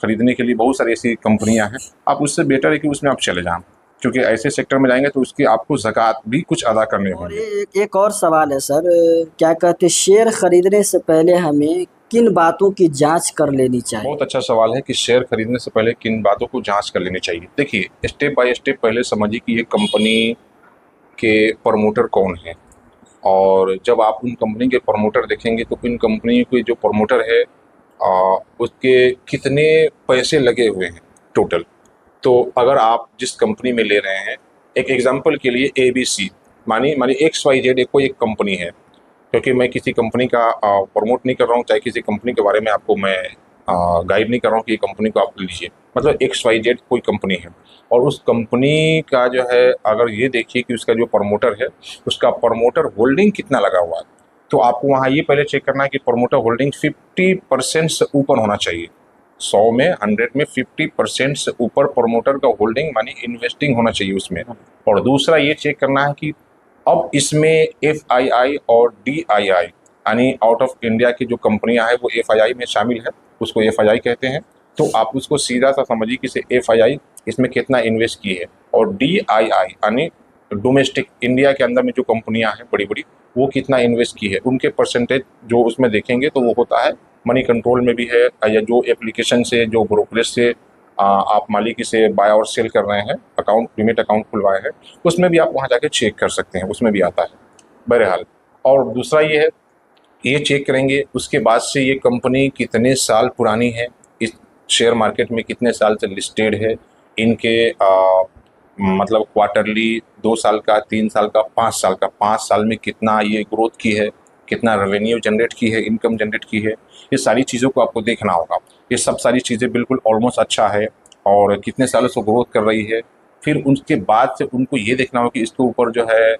खरीदने के लिए बहुत सारी ऐसी कंपनियां हैं, आप उससे बेटर है कि उसमें आप चले जाएं, क्योंकि ऐसे सेक्टर में जाएंगे तो उसकी आपको ज़कात भी कुछ अदा करने और होंगे। एक और सवाल है सर, क्या कहते हैं, शेयर खरीदने से पहले हमें किन बातों की जांच कर लेनी चाहिए? बहुत अच्छा सवाल है कि शेयर खरीदने से पहले किन बातों को जांच कर लेनी चाहिए। देखिए, स्टेप बाय स्टेप पहले समझिए कि ये कंपनी के प्रमोटर कौन है, और जब आप उन कंपनी के प्रमोटर देखेंगे तो इन कंपनी के जो प्रमोटर है उसके कितने पैसे लगे हुए हैं टोटल। तो अगर आप जिस कंपनी में ले रहे हैं, एक एग्जांपल के लिए ABC, मानिए XYZ कोई एक कंपनी है, क्योंकि मैं किसी कंपनी का प्रमोट नहीं कर रहा हूँ, चाहे किसी कंपनी के बारे में आपको मैं गाइड नहीं कर रहा हूँ कि ये कंपनी को आप लीजिए, मतलब XYZ कोई कंपनी है, और उस कंपनी का जो है अगर ये देखिए कि उसका जो प्रमोटर है उसका प्रमोटर होल्डिंग कितना लगा हुआ है, तो आपको वहाँ ये पहले चेक करना है कि प्रमोटर होल्डिंग 50% से ऊपर होना चाहिए। 100 में 100 में 50% से ऊपर प्रमोटर का होल्डिंग मानी इन्वेस्टिंग होना चाहिए उसमें। और दूसरा ये चेक करना है कि अब इसमें FII और DII यानी आउट ऑफ इंडिया की जो कंपनियां हैं वो FII में शामिल है, उसको FII कहते हैं। तो आप उसको सीधा सा समझिए कि FII इसमें कितना इन्वेस्ट की है, और DII यानी डोमेस्टिक इंडिया के अंदर में जो कंपनियां हैं बड़ी बड़ी, वो कितना इन्वेस्ट की है, उनके परसेंटेज जो उसमें देखेंगे तो वो होता है मनी कंट्रोल में भी है, या जो एप्लीकेशन से, जो ब्रोकरेज से आप मालिक से बाय और सेल कर रहे हैं, अकाउंट डीमेट अकाउंट खुलवाए हैं, उसमें भी आप वहाँ जाके चेक कर सकते हैं, उसमें भी आता है बहरहाल। और दूसरा ये है, ये चेक करेंगे उसके बाद से ये कंपनी कितने साल पुरानी है, इस शेयर मार्केट में कितने साल से लिस्टेड है, इनके मतलब क्वार्टरली 2 साल का, 3 साल का, 5 साल का, 5 साल में कितना ये ग्रोथ की है, कितना रेवेन्यू जनरेट की है, इनकम जनरेट की है, ये सारी चीज़ों को आपको देखना होगा। ये सब सारी चीज़ें बिल्कुल ऑलमोस्ट अच्छा है और कितने सालों से ग्रोथ कर रही है। फिर उसके बाद से उनको ये देखना होगा कि इसके ऊपर जो है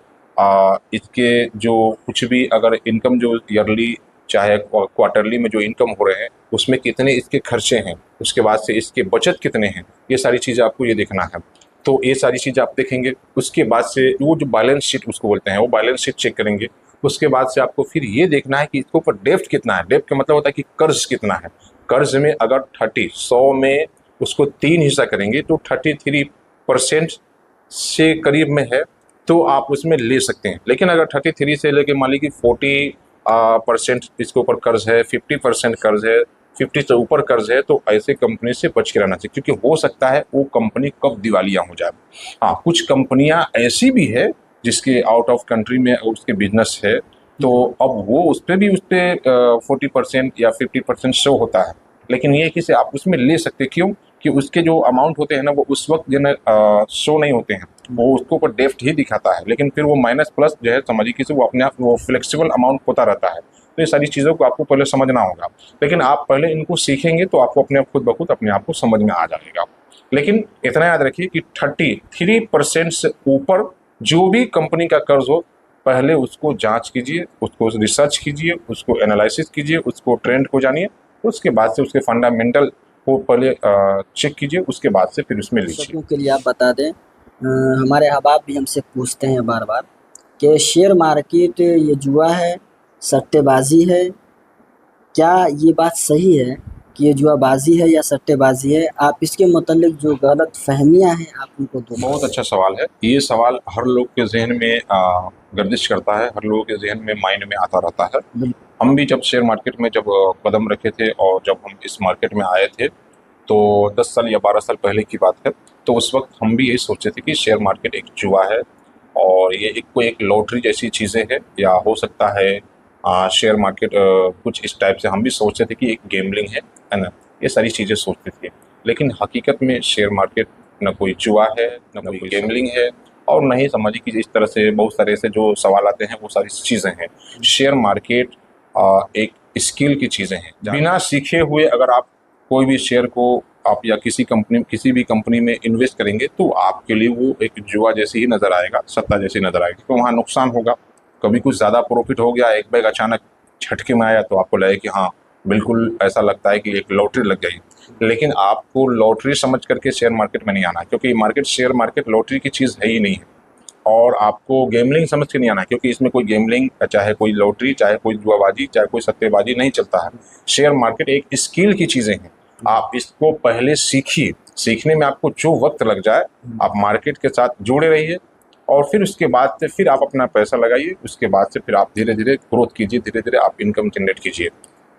इसके जो कुछ भी अगर इनकम जो ईयरली चाहे क्वार्टरली में जो इनकम हो रहे हैं उसमें कितने इसके खर्चे हैं, उसके बाद से इसके बचत कितने हैं, ये सारी चीज़ें आपको ये देखना है। तो ये सारी चीज़ें आप देखेंगे, उसके बाद से वो जो बैलेंस शीट उसको बोलते हैं, वो बैलेंस शीट चेक करेंगे। उसके बाद से आपको फिर ये देखना है कि इसके ऊपर डेप्ट कितना है। डेप्ट का मतलब होता है कि कर्ज कितना है, कर्ज में अगर 100 में उसको 3 हिस्सा करेंगे तो 33% से करीब में है, तो आप उसमें ले सकते हैं। लेकिन अगर 33 से लेके मान लीजिए 40% इसके ऊपर कर्ज है, 50% कर्ज है, 50 से ऊपर कर्ज है, तो ऐसे कंपनी से बच के रहना चाहिए, क्योंकि हो सकता है वो कंपनी कब दिवालिया हो जाए। हाँ, कुछ कंपनियां ऐसी भी है जिसके आउट ऑफ कंट्री में उसके बिजनेस है, तो अब वो उस पर भी 40% या 50% शो होता है। लेकिन ये कि से आप उसमें ले सकते, क्यों कि उसके जो अमाउंट होते हैं ना वो उस वक्त जो है शो नहीं होते हैं, वो उसके ऊपर डेफ्ट ही दिखाता है, लेकिन फिर वो माइनस प्लस जो है समझिए कि वो अपने आप वो फ्लेक्सिबल अमाउंट होता रहता है। तो ये सारी चीज़ों को आपको पहले समझना होगा, लेकिन आप पहले इनको सीखेंगे तो आपको अपने आप खुद ब खुद अपने आप को समझ में आ जाएगा। लेकिन इतना याद रखिए कि 33% से ऊपर जो भी कंपनी का कर्ज हो, पहले उसको जांच कीजिए, उसको रिसर्च कीजिए, उसको एनालिसिस कीजिए, उसको ट्रेंड को जानिए, उसके बाद से उसके फंडामेंटल को पहले चेक कीजिए, उसके बाद से फिर उसमें लीजिए। दर्शकों के लिए आप बता दें, हमारे अहबाब भी हमसे पूछते हैं बार बार कि शेयर मार्केट ये जुआ है, सट्टेबाजी है, क्या ये बात सही है कि ये जुआबाजी है या सट्टेबाजी है? आप इसके मतलब जो गलत फहमियाँ हैं आप उनको दो। बहुत अच्छा सवाल है। ये सवाल हर लोग के जहन में गर्दिश करता है, हर लोगों के जहन में माइंड में आता रहता है। हम भी जब शेयर मार्केट में जब कदम रखे थे और जब हम इस मार्केट में आए थे, तो 10 साल या 12 साल पहले की बात है, तो उस वक्त हम भी यही सोचे थे कि शेयर मार्केट एक जुआ है और ये एक लॉटरी जैसी चीज़ें है, या हो सकता है शेयर मार्केट कुछ इस टाइप से हम भी सोचते थे कि एक गेमलिंग है ना, ये सारी चीज़ें सोचते थे। लेकिन हकीकत में शेयर मार्केट न कोई जुआ है, न कोई गेमलिंग है, और न ही समझिए कि इस तरह से बहुत सारे ऐसे जो सवाल आते हैं वो सारी चीज़ें हैं। शेयर मार्केट एक स्किल की चीज़ें हैं। बिना सीखे हुए अगर आप कोई भी शेयर को आप या किसी भी कंपनी में इन्वेस्ट करेंगे तो आपके लिए वो एक जुआ जैसी ही नज़र आएगा, सट्टा जैसी नज़र आएगी। तो वहाँ नुकसान होगा, कभी कुछ ज़्यादा प्रॉफिट हो गया, एक बैग अचानक झटके में आया तो आपको लगे कि हाँ बिल्कुल ऐसा लगता है कि एक लॉटरी लग गई। लेकिन आपको लॉटरी समझ करके शेयर मार्केट में नहीं आना, क्योंकि शेयर मार्केट लॉटरी की चीज़ है ही नहीं है। और आपको गेमलिंग समझ के नहीं आना, क्योंकि इसमें कोई गेमलिंग, चाहे कोई लॉटरी, चाहे कोई जुआबाजी, चाहे कोई सट्टेबाजी नहीं चलता है। शेयर मार्केट एक स्किल की चीज़ें हैं, आप इसको पहले सीखिए। सीखने में आपको जो वक्त लग जाए, आप मार्केट के साथ जुड़े रहिए, और फिर उसके बाद से फिर आप अपना पैसा लगाइए। उसके बाद से फिर आप धीरे धीरे ग्रोथ कीजिए, धीरे धीरे आप इनकम जनरेट कीजिए।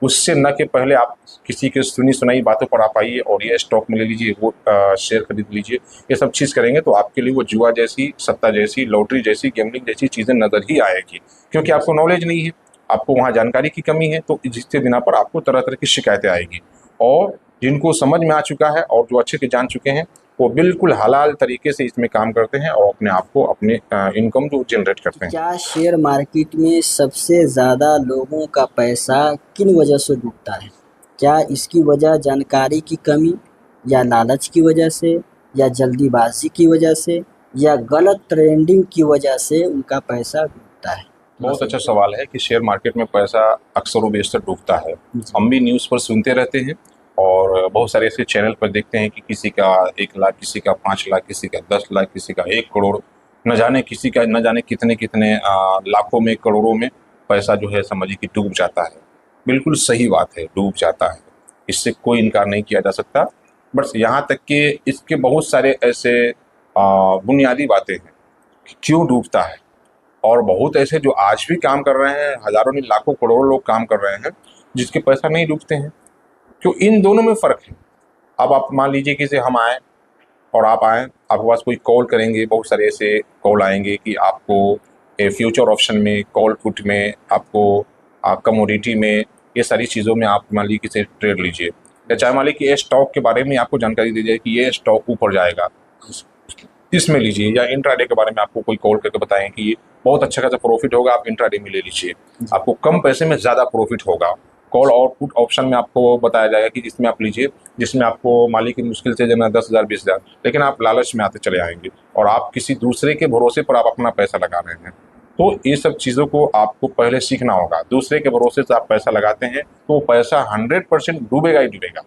उससे न कि पहले आप किसी के सुनी सुनाई बातों पर आप आइए और ये स्टॉक में ले लीजिए, वो शेयर खरीद लीजिए। ये सब चीज़ करेंगे तो आपके लिए वो जुआ जैसी, सट्टा जैसी, लॉटरी जैसी, गैम्बलिंग जैसी चीज़ें नज़र ही आएगी, क्योंकि आपको नॉलेज नहीं है, आपको वहाँ जानकारी की कमी है। तो जिसके बिना पर आपको तरह तरह की शिकायतें आएगी। और जिनको समझ में आ चुका है और जो अच्छे से जान चुके हैं, वो बिल्कुल हलाल तरीके से इसमें काम करते हैं और अपने आप को, अपने इनकम जो जनरेट करते हैं। क्या शेयर मार्केट में सबसे ज़्यादा लोगों का पैसा किन वजह से डूबता है? क्या इसकी वजह जानकारी की कमी, या लालच की वजह से, या जल्दीबाजी की वजह से, या गलत ट्रेंडिंग की वजह से उनका पैसा डूबता है? बहुत अच्छा सवाल है कि शेयर मार्केट में पैसा अक्सर व बेशतर डूबता है। हम भी न्यूज़ पर सुनते रहते हैं और बहुत सारे ऐसे चैनल पर देखते हैं कि किसी का 1 लाख, किसी का 5 लाख, किसी का 10 लाख, किसी का 1 करोड़, न जाने किसी का न जाने कितने कितने लाखों में, करोड़ों में पैसा जो है समझिए कि डूब जाता है। बिल्कुल सही बात है, डूब जाता है, इससे कोई इनकार नहीं किया जा सकता। बस यहाँ तक कि इसके बहुत सारे ऐसे बुनियादी बातें हैं कि क्यों डूबता है, और बहुत ऐसे जो आज भी काम कर रहे हैं, हज़ारों नहीं लाखों करोड़ों लोग काम कर रहे हैं जिसके पैसा नहीं डूबते हैं। क्यों? इन दोनों में फ़र्क है। अब आप मान लीजिए कि हम आएँ और आप आएँ, आपके पास कोई कॉल करेंगे, बहुत सारे ऐसे कॉल आएंगे कि आपको फ्यूचर ऑप्शन में, कॉल पुट में, आपको कमोडिटी में, ये सारी चीज़ों में आप मान लीजिए किसी ट्रेड लीजिए, या चाहे मान लीजिए कि ये स्टॉक के बारे में आपको जानकारी दी जाए कि ये स्टॉक ऊपर जाएगा, इसमें लीजिए, या इंट्राडे के बारे में आपको कोई कॉल करके बताएं कि ये बहुत अच्छा खासा प्रॉफिट होगा, आप इंट्राडे में ले लीजिए, आपको कम पैसे में ज़्यादा प्रॉफिट होगा। कॉल और पुट ऑप्शन में आपको बताया जाएगा कि जिसमें आप लीजिए, जिसमें आपको मालिक की मुश्किल से जना 10,000 20,000, लेकिन आप लालच में आते चले आएंगे और आप किसी दूसरे के भरोसे पर आप अपना पैसा लगा रहे हैं। तो ये सब चीज़ों को आपको पहले सीखना होगा। दूसरे के भरोसे से आप पैसा लगाते हैं तो पैसा 100% डूबेगा ही डूबेगा,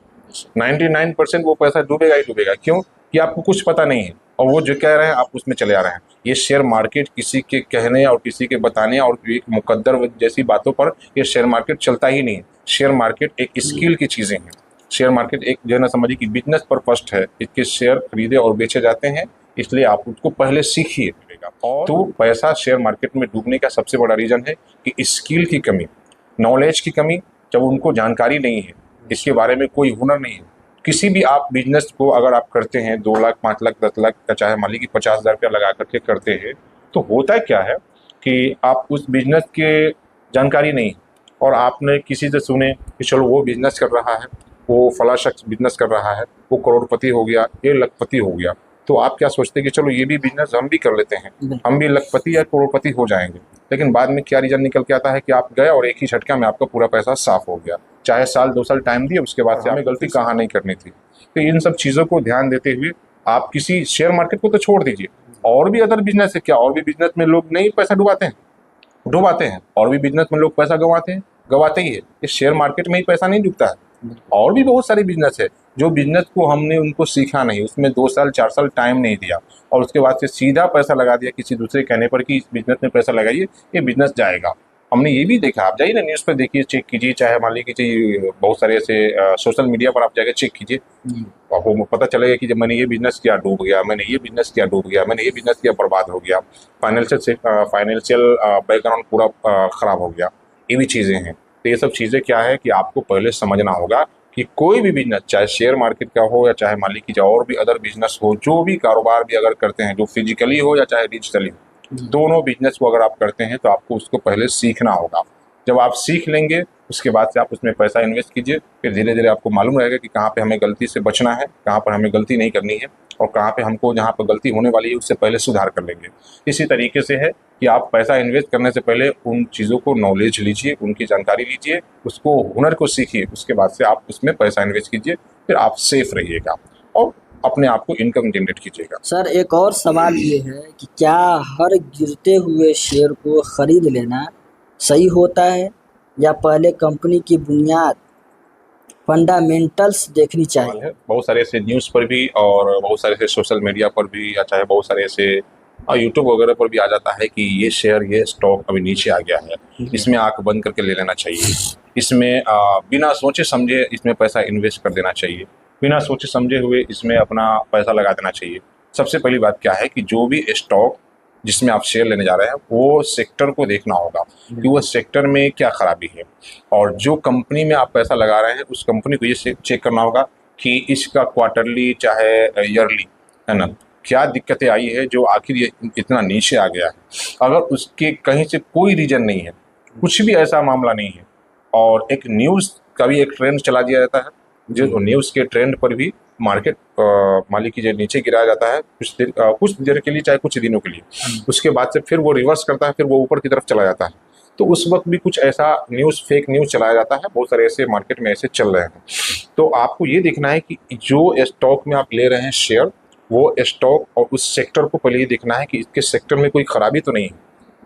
99% वो पैसा डूबेगा ही डूबेगा। क्यों? कि आपको कुछ पता नहीं है और वो जो कह रहे हैं आप उसमें चले आ रहे हैं। ये शेयर मार्केट किसी के कहने और किसी के बताने और एक मुकद्दर जैसी बातों पर ये शेयर मार्केट चलता ही नहीं है। शेयर मार्केट एक स्किल की चीज़ें हैं, शेयर मार्केट एक जो है ना समझिए कि बिजनेस पर्पस है, इसके शेयर खरीदे और बेचे जाते हैं, इसलिए आप उसको पहले सीखिए मिलेगा। और तो पैसा शेयर मार्केट में डूबने का सबसे बड़ा रीजन है कि स्किल की कमी, नॉलेज की कमी। जब उनको जानकारी नहीं है, इसके बारे में कोई हुनर नहीं है, किसी भी आप बिजनेस को अगर आप करते हैं 2 लाख 5 लाख 10 लाख या चाहे मान लीजिए 50,000 रुपया लगा करके करते हैं, तो होता क्या है कि आप उस बिजनेस के जानकारी नहीं और आपने किसी से सुने कि चलो वो बिजनेस कर रहा है, वो फला शख्स बिजनेस कर रहा है, वो करोड़पति हो गया, ये लखपति हो गया, तो आप क्या सोचते हैं कि चलो ये भी बिजनेस हम भी कर लेते हैं, हम भी लखपति या करोड़पति हो जाएंगे। लेकिन बाद में क्या रीजन निकल के आता है कि आप गए और एक ही झटका में आपका पूरा पैसा साफ हो गया, चाहे साल 2 साल टाइम दिए, उसके बाद से हमें गलती कहाँ नहीं करनी थी। तो इन सब चीज़ों को ध्यान देते हुए आप किसी शेयर मार्केट को तो छोड़ दीजिए, और भी अदर बिजनेस है क्या, और भी बिजनेस में लोग नहीं पैसा डुबाते हैं, और भी बिजनेस में लोग पैसा गवाते ही है। इस शेयर मार्केट में ही पैसा नहीं डूबता है, और भी बहुत सारे बिजनेस है जो बिजनेस को हमने उनको सीखा नहीं, उसमें 2 साल 4 साल टाइम नहीं दिया और उसके बाद से सीधा पैसा लगा दिया किसी दूसरे कहने पर कि इस बिजनेस में पैसा लगाइए, ये बिजनेस जाएगा। हमने ये भी देखा, आप जाइए ना न्यूज़ पर देखिए, चेक कीजिए, चाहे मान लीजिए बहुत सारे ऐसे सोशल मीडिया पर आप जाकर चेक कीजिए, आपको पता चलेगा कि जब मैंने ये बिजनेस किया डूब गया, मैंने ये बिजनेस किया डूब गया, मैंने ये बिजनेस किया बर्बाद हो गया, फाइनेंशियल बैकग्राउंड पूरा खराब हो गया। ये भी चीज़ें हैं। तो ये सब चीज़ें क्या है कि आपको पहले समझना होगा कि कोई भी बिजनेस, चाहे शेयर मार्केट का हो या चाहे मान लीजिए और भी अदर बिजनेस हो, जो भी कारोबार भी अगर करते हैं, जो फिजिकली हो या चाहे डिजिटली हो, दोनों बिजनेस को अगर आप करते हैं तो आपको उसको पहले सीखना होगा। जब आप सीख लेंगे उसके बाद से आप उसमें पैसा इन्वेस्ट कीजिए, फिर धीरे धीरे आपको मालूम रहेगा कि कहाँ पे हमें गलती से बचना है, कहाँ पर हमें गलती नहीं करनी है, और कहाँ पे हमको जहाँ पर गलती होने वाली है उससे पहले सुधार कर लेंगे। इसी तरीके से है कि आप पैसा इन्वेस्ट करने से पहले उन चीज़ों को नॉलेज लीजिए, उनकी जानकारी लीजिए, उसको हुनर को सीखिए, उसके बाद से आप उसमें पैसा इन्वेस्ट कीजिए, फिर आप सेफ रहिएगा और अपने आप को इनकम जनरेट कीजिएगा। सर एक और सवाल ये है कि क्या हर गिरते हुए शेयर को खरीद लेना सही होता है या पहले कंपनी की बुनियाद फंडामेंटल्स देखनी चाहिए? बहुत सारे ऐसे न्यूज़ पर भी और बहुत सारे ऐसे सोशल मीडिया पर भी या चाहे बहुत सारे ऐसे यूट्यूब वगैरह पर भी आ जाता है कि ये शेयर, ये स्टॉक अभी नीचे आ गया है, इसमें आंख बंद करके ले लेना चाहिए, इसमें बिना सोचे समझे इसमें पैसा इन्वेस्ट कर देना चाहिए, बिना सोचे समझे हुए इसमें अपना पैसा लगा देना चाहिए। सबसे पहली बात क्या है कि जो भी स्टॉक जिसमें आप शेयर लेने जा रहे हैं वो सेक्टर को देखना होगा कि वो सेक्टर में क्या खराबी है, और जो कंपनी में आप पैसा लगा रहे हैं उस कंपनी को ये चेक करना होगा कि इसका क्वार्टरली चाहे ईयरली है ना क्या दिक्कतें आई है जो आखिर ये इतना नीचे आ गया है। अगर उसके कहीं से कोई रीजन नहीं है, कुछ भी ऐसा मामला नहीं है, और एक न्यूज़ का भी एक ट्रेंड चला दिया जाता है, जो न्यूज़ के ट्रेंड पर भी मार्केट मान लीजिए नीचे गिराया जाता है कुछ देर के लिए, चाहे कुछ दिनों के लिए, उसके बाद से फिर वो रिवर्स करता है, फिर वो ऊपर की तरफ चला जाता है। तो उस वक्त भी कुछ ऐसा न्यूज़, फेक न्यूज़ चलाया जाता है, बहुत सारे ऐसे मार्केट में ऐसे चल रहे हैं। तो आपको ये देखना है कि जो स्टॉक में आप ले रहे हैं शेयर, वो स्टॉक और उस सेक्टर को पहले ये देखना है कि इसके सेक्टर में कोई खराबी तो नहीं है,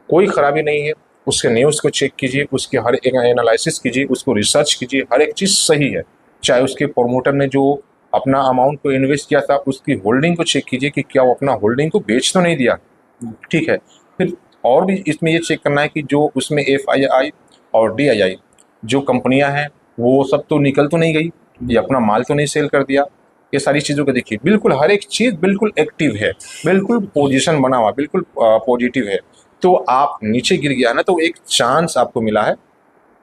कोई खराबी नहीं है। उसके न्यूज़ को चेक कीजिए, उसके हर एक एनालिसिस कीजिए, उसको रिसर्च कीजिए, हर एक चीज़ सही है। चाहे उसके प्रमोटर ने जो अपना अमाउंट को इन्वेस्ट किया था उसकी होल्डिंग को चेक कीजिए कि क्या वो अपना होल्डिंग को बेच तो नहीं दिया, ठीक है। फिर और भी इसमें ये चेक करना है कि जो उसमें FII और DII जो कंपनियां हैं वो सब तो निकल तो नहीं गई, ये अपना माल तो नहीं सेल कर दिया, ये सारी चीज़ों को देखिए। बिल्कुल हर एक चीज़ बिल्कुल एक्टिव है, बिल्कुल पोजीशन बना हुआ, बिल्कुल पॉजिटिव है। तो आप नीचे गिर गया ना, तो एक चांस आपको मिला है,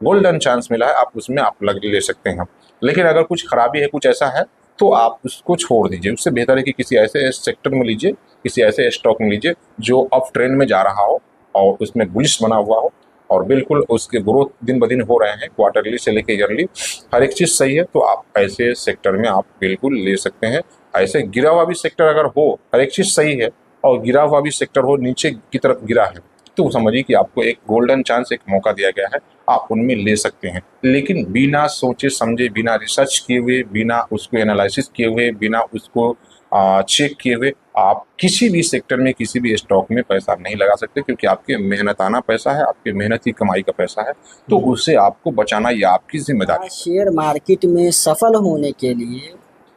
गोल्डन चांस मिला है, आप उसमें आप ले सकते हैं। लेकिन अगर कुछ खराबी है, कुछ ऐसा है, तो आप उसको छोड़ दीजिए। उससे बेहतर है कि किसी ऐसे सेक्टर में लीजिए, किसी ऐसे स्टॉक में लीजिए जो अप ट्रेंड में जा रहा हो और उसमें बुलिश बना हुआ हो और बिल्कुल उसके ग्रोथ दिन ब दिन हो रहे हैं, क्वार्टरली से लेकर ईयरली हर एक चीज़ सही है, तो आप ऐसे सेक्टर में आप बिल्कुल ले सकते हैं। ऐसे गिरा हुआ भी सेक्टर अगर हो, हर एक चीज़ सही है और गिरा हुआ भी सेक्टर हो, नीचे की तरफ गिरा है, तो समझिए कि आपको एक गोल्डन चांस, एक मौका दिया गया है, आप उनमें ले सकते हैं। लेकिन बिना सोचे समझे, बिना रिसर्च किए हुए, बिना उसको एनालिसिस किए हुए, बिना उसको चेक किए हुए आप किसी भी सेक्टर में, किसी भी स्टॉक में पैसा नहीं लगा सकते, क्योंकि आपके मेहनताना पैसा है, आपके मेहनत की कमाई का पैसा है, तो उसे आपको बचाना ये आपकी जिम्मेदारी है। शेयर मार्केट में सफल होने के लिए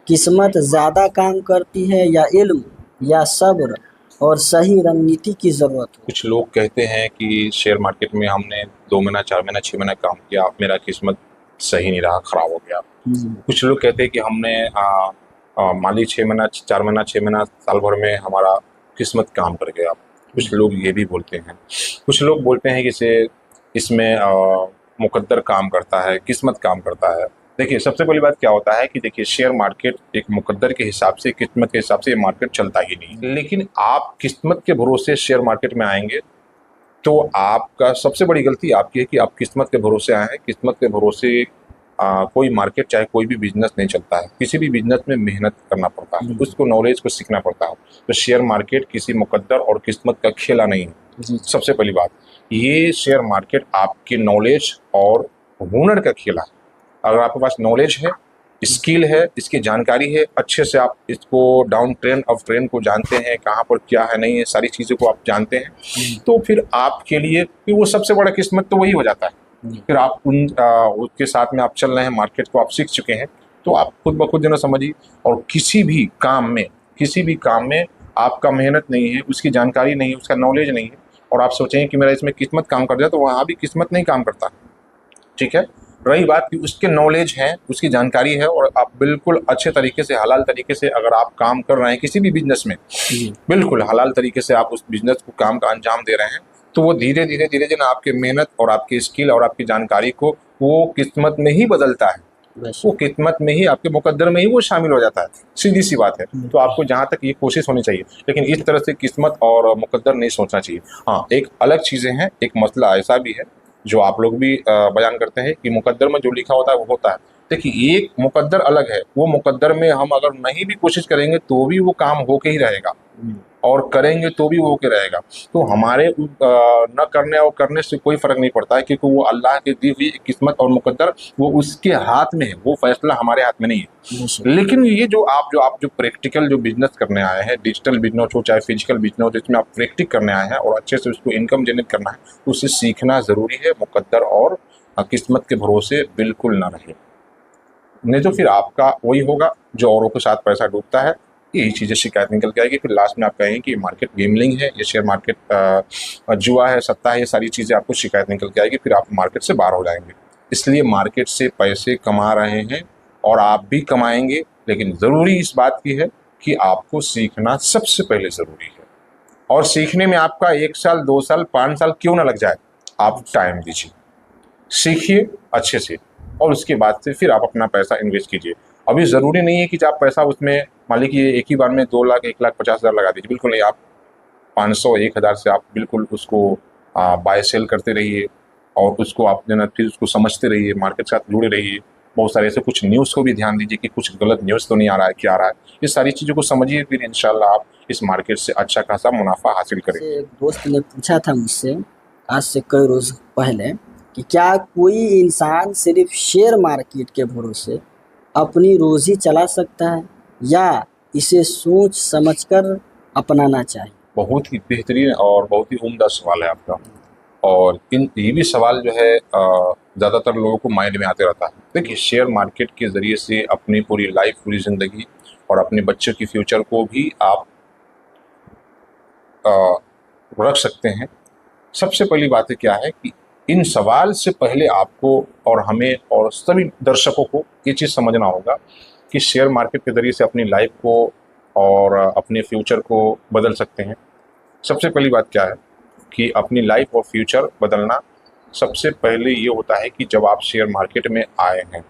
किस्मत ज़्यादा काम करती है या इल्म या सब्र और सही रणनीति की ज़रूरत है? कुछ लोग कहते हैं कि शेयर मार्केट में हमने 2 महीना, 4 महीना, 6 महीना काम किया, मेरा किस्मत सही नहीं रहा, खराब हो गया। कुछ लोग कहते हैं कि हमने मान ली 6 महीना 4 महीना 6 महीना साल भर में हमारा किस्मत काम कर गया। कुछ लोग ये भी बोलते हैं। कुछ लोग बोलते हैं कि इसमें मुकद्दर काम करता है, किस्मत काम करता है। देखिए, सबसे पहली बात क्या होता है कि देखिए, शेयर मार्केट एक मुकद्दर के हिसाब से, किस्मत के हिसाब से ये मार्केट चलता ही नहीं। लेकिन आप किस्मत के भरोसे शेयर मार्केट में आएंगे तो आपका सबसे बड़ी गलती आपकी है कि आप किस्मत के भरोसे आए हैं। किस्मत के भरोसे कोई मार्केट, चाहे कोई भी बिजनेस नहीं चलता है। किसी भी बिजनेस में मेहनत करना पड़ता है, उसको नॉलेज को सीखना पड़ता है। तो शेयर मार्केट किसी मुकद्दर और किस्मत का खेला नहीं है। सबसे पहली बात, ये शेयर मार्केट आपके नॉलेज और हुनर का खेला है। अगर आपके पास नॉलेज है, स्किल है, इसकी जानकारी है, अच्छे से आप इसको डाउन ट्रेन अप ट्रेन को जानते हैं, कहाँ पर क्या है नहीं है, सारी चीज़ों को आप जानते हैं, तो फिर आपके लिए फिर वो सबसे बड़ा किस्मत तो वही हो जाता है। फिर आप उसके साथ में आप चल रहे हैं, मार्केट को आप सीख चुके हैं, तो आप खुद ब खुद समझिए। और किसी भी काम में आपका मेहनत नहीं है, उसकी जानकारी नहीं है, उसका नॉलेज नहीं है, और आप सोचेंगे कि मेरा इसमें किस्मत काम कर जाए, तो वहाँ भी किस्मत नहीं काम करता। ठीक है, रही बात कि उसके नॉलेज है, उसकी जानकारी है, और आप बिल्कुल अच्छे तरीके से, हलाल तरीके से अगर आप काम कर रहे हैं किसी भी बिजनेस में, बिल्कुल हलाल तरीके से आप उस बिजनेस को काम का अंजाम दे रहे हैं, तो वो धीरे धीरे ना आपके मेहनत और आपकी स्किल और आपकी जानकारी को वो किस्मत में ही बदलता है। वो किस्मत में ही, आपके मुकद्दर में ही वो शामिल हो जाता है। सीधी सी बात है। तो आपको जहाँ तक ये कोशिश होनी चाहिए, लेकिन इस तरह से किस्मत और मुकद्दर नहीं सोचना चाहिए। हाँ, एक अलग चीज़ें हैं, एक मसला ऐसा भी है जो आप लोग भी बयान करते हैं कि मुकद्दर में जो लिखा होता है वो होता है। देखिए, एक मुकद्दर अलग है, वो मुकद्दर में हम अगर नहीं भी कोशिश करेंगे तो भी वो काम होके ही रहेगा, और करेंगे तो भी वो होके रहेगा। तो हमारे न करने और करने से कोई फर्क नहीं पड़ता है, क्योंकि वो अल्लाह की दी हुई किस्मत और मुकद्दर वो उसके हाथ में है, वो फैसला हमारे हाथ में नहीं है। लेकिन ये जो आप जो प्रैक्टिकल जो बिजनेस करने आए हैं, डिजिटल बिजनेस हो चाहे फिजिकल बिजनेस हो, जिसमें आप प्रैक्टिस करने आए हैं और अच्छे से उसको इनकम जनरेट करना है, तो उसे सीखना जरूरी है। मुकद्दर और किस्मत के भरोसे बिल्कुल ना रहे, नहीं तो फिर आपका वही होगा जो औरों के साथ पैसा डूबता है। यही चीज़ें शिकायत निकल के आएगी, फिर लास्ट में आप कहेंगे कि मार्केट गेमलिंग है, ये शेयर मार्केट जुआ है, सट्टा है, ये सारी चीज़ें आपको शिकायत निकल के आएगी, फिर आप मार्केट से बाहर हो जाएंगे। इसलिए मार्केट से पैसे कमा रहे हैं और आप भी कमाएंगे, लेकिन ज़रूरी इस बात की है कि आपको सीखना सबसे पहले ज़रूरी है। और सीखने में आपका 1 साल 2 साल 5 साल क्यों ना लग जाए, आप टाइम दीजिए, सीखिए अच्छे से, और उसके बाद से फिर आप अपना पैसा इन्वेस्ट कीजिए। अभी ज़रूरी नहीं है कि आप पैसा उसमें मान लीजिए एक ही बार में 2 लाख 1,50,000 लगा दीजिए, बिल्कुल नहीं। आप 500 1,000 से आप बिल्कुल उसको बाय सेल करते रहिए, और उसको आप फिर उसको समझते रहिए, मार्केट के साथ जुड़े रहिए। बहुत सारे ऐसे कुछ न्यूज़ को भी ध्यान दीजिए कि कुछ गलत न्यूज़ तो नहीं आ रहा है, क्या आ रहा है, ये सारी चीज़ों को समझिए, फिर इंशाल्लाह आप इस मार्केट से अच्छा खासा मुनाफा हासिल करेंगे। एक दोस्त ने पूछा था मुझसे आज से कई रोज़ पहले कि क्या कोई इंसान सिर्फ शेयर मार्केट के भरोसे अपनी रोज़ी चला सकता है, या इसे सोच समझकर अपनाना चाहिए? बहुत ही बेहतरीन और बहुत ही उम्दा सवाल है आपका, और ये भी सवाल जो है ज़्यादातर लोगों को माइंड में आते रहता है। देखिए, शेयर मार्केट के ज़रिए से अपनी पूरी लाइफ, पूरी ज़िंदगी और अपने बच्चों की फ्यूचर को भी आप रख सकते हैं। सबसे पहली बात क्या है कि इन सवाल से पहले आपको और हमें और सभी दर्शकों को ये चीज़ समझना होगा कि शेयर मार्केट के ज़रिए से अपनी लाइफ को और अपने फ्यूचर को बदल सकते हैं। सबसे पहली बात क्या है कि अपनी लाइफ और फ्यूचर बदलना सबसे पहले ये होता है कि जब आप शेयर मार्केट में आए हैं,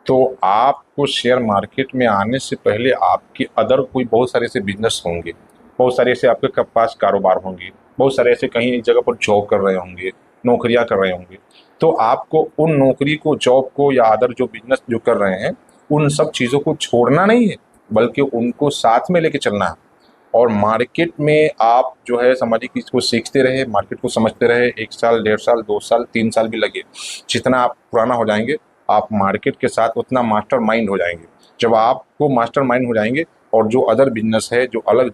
तो आपको शेयर मार्केट में आने से पहले आपके अदर कोई बहुत सारे ऐसे बिजनेस होंगे, बहुत सारे ऐसे आपके पास कारोबार होंगे, बहुत सारे ऐसे कहीं एक जगह पर जॉब कर रहे होंगे, नौकरियां कर रहे होंगे। तो आपको उन नौकरी को, जॉब को या अदर जो बिजनेस जो कर रहे हैं, उन सब चीज़ों को छोड़ना नहीं है, बल्कि उनको साथ में लेके चलना है। और मार्केट में आप जो है समझिए कि इसको सीखते रहे, मार्केट को समझते रहे, 1 साल 1.5 साल 2 साल 3 साल भी लगे। जितना आप पुराना हो जाएंगे, आप मार्केट के साथ उतना मास्टर माइंड हो जाएंगे। जब आपको मास्टर माइंड हो जाएंगे, और जो अदर बिजनेस है, जो अलग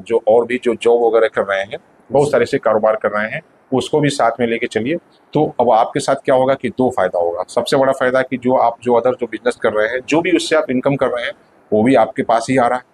जो और भी जो जॉब वगैरह कर रहे हैं, बहुत सारे से कारोबार कर रहे हैं, उसको भी साथ में लेके चलिए। तो अब आपके साथ क्या होगा कि 2 फ़ायदा होगा। सबसे बड़ा फ़ायदा कि जो अदर जो बिजनेस कर रहे हैं, जो भी उससे आप इनकम कर रहे हैं, वो भी आपके पास ही आ रहा है,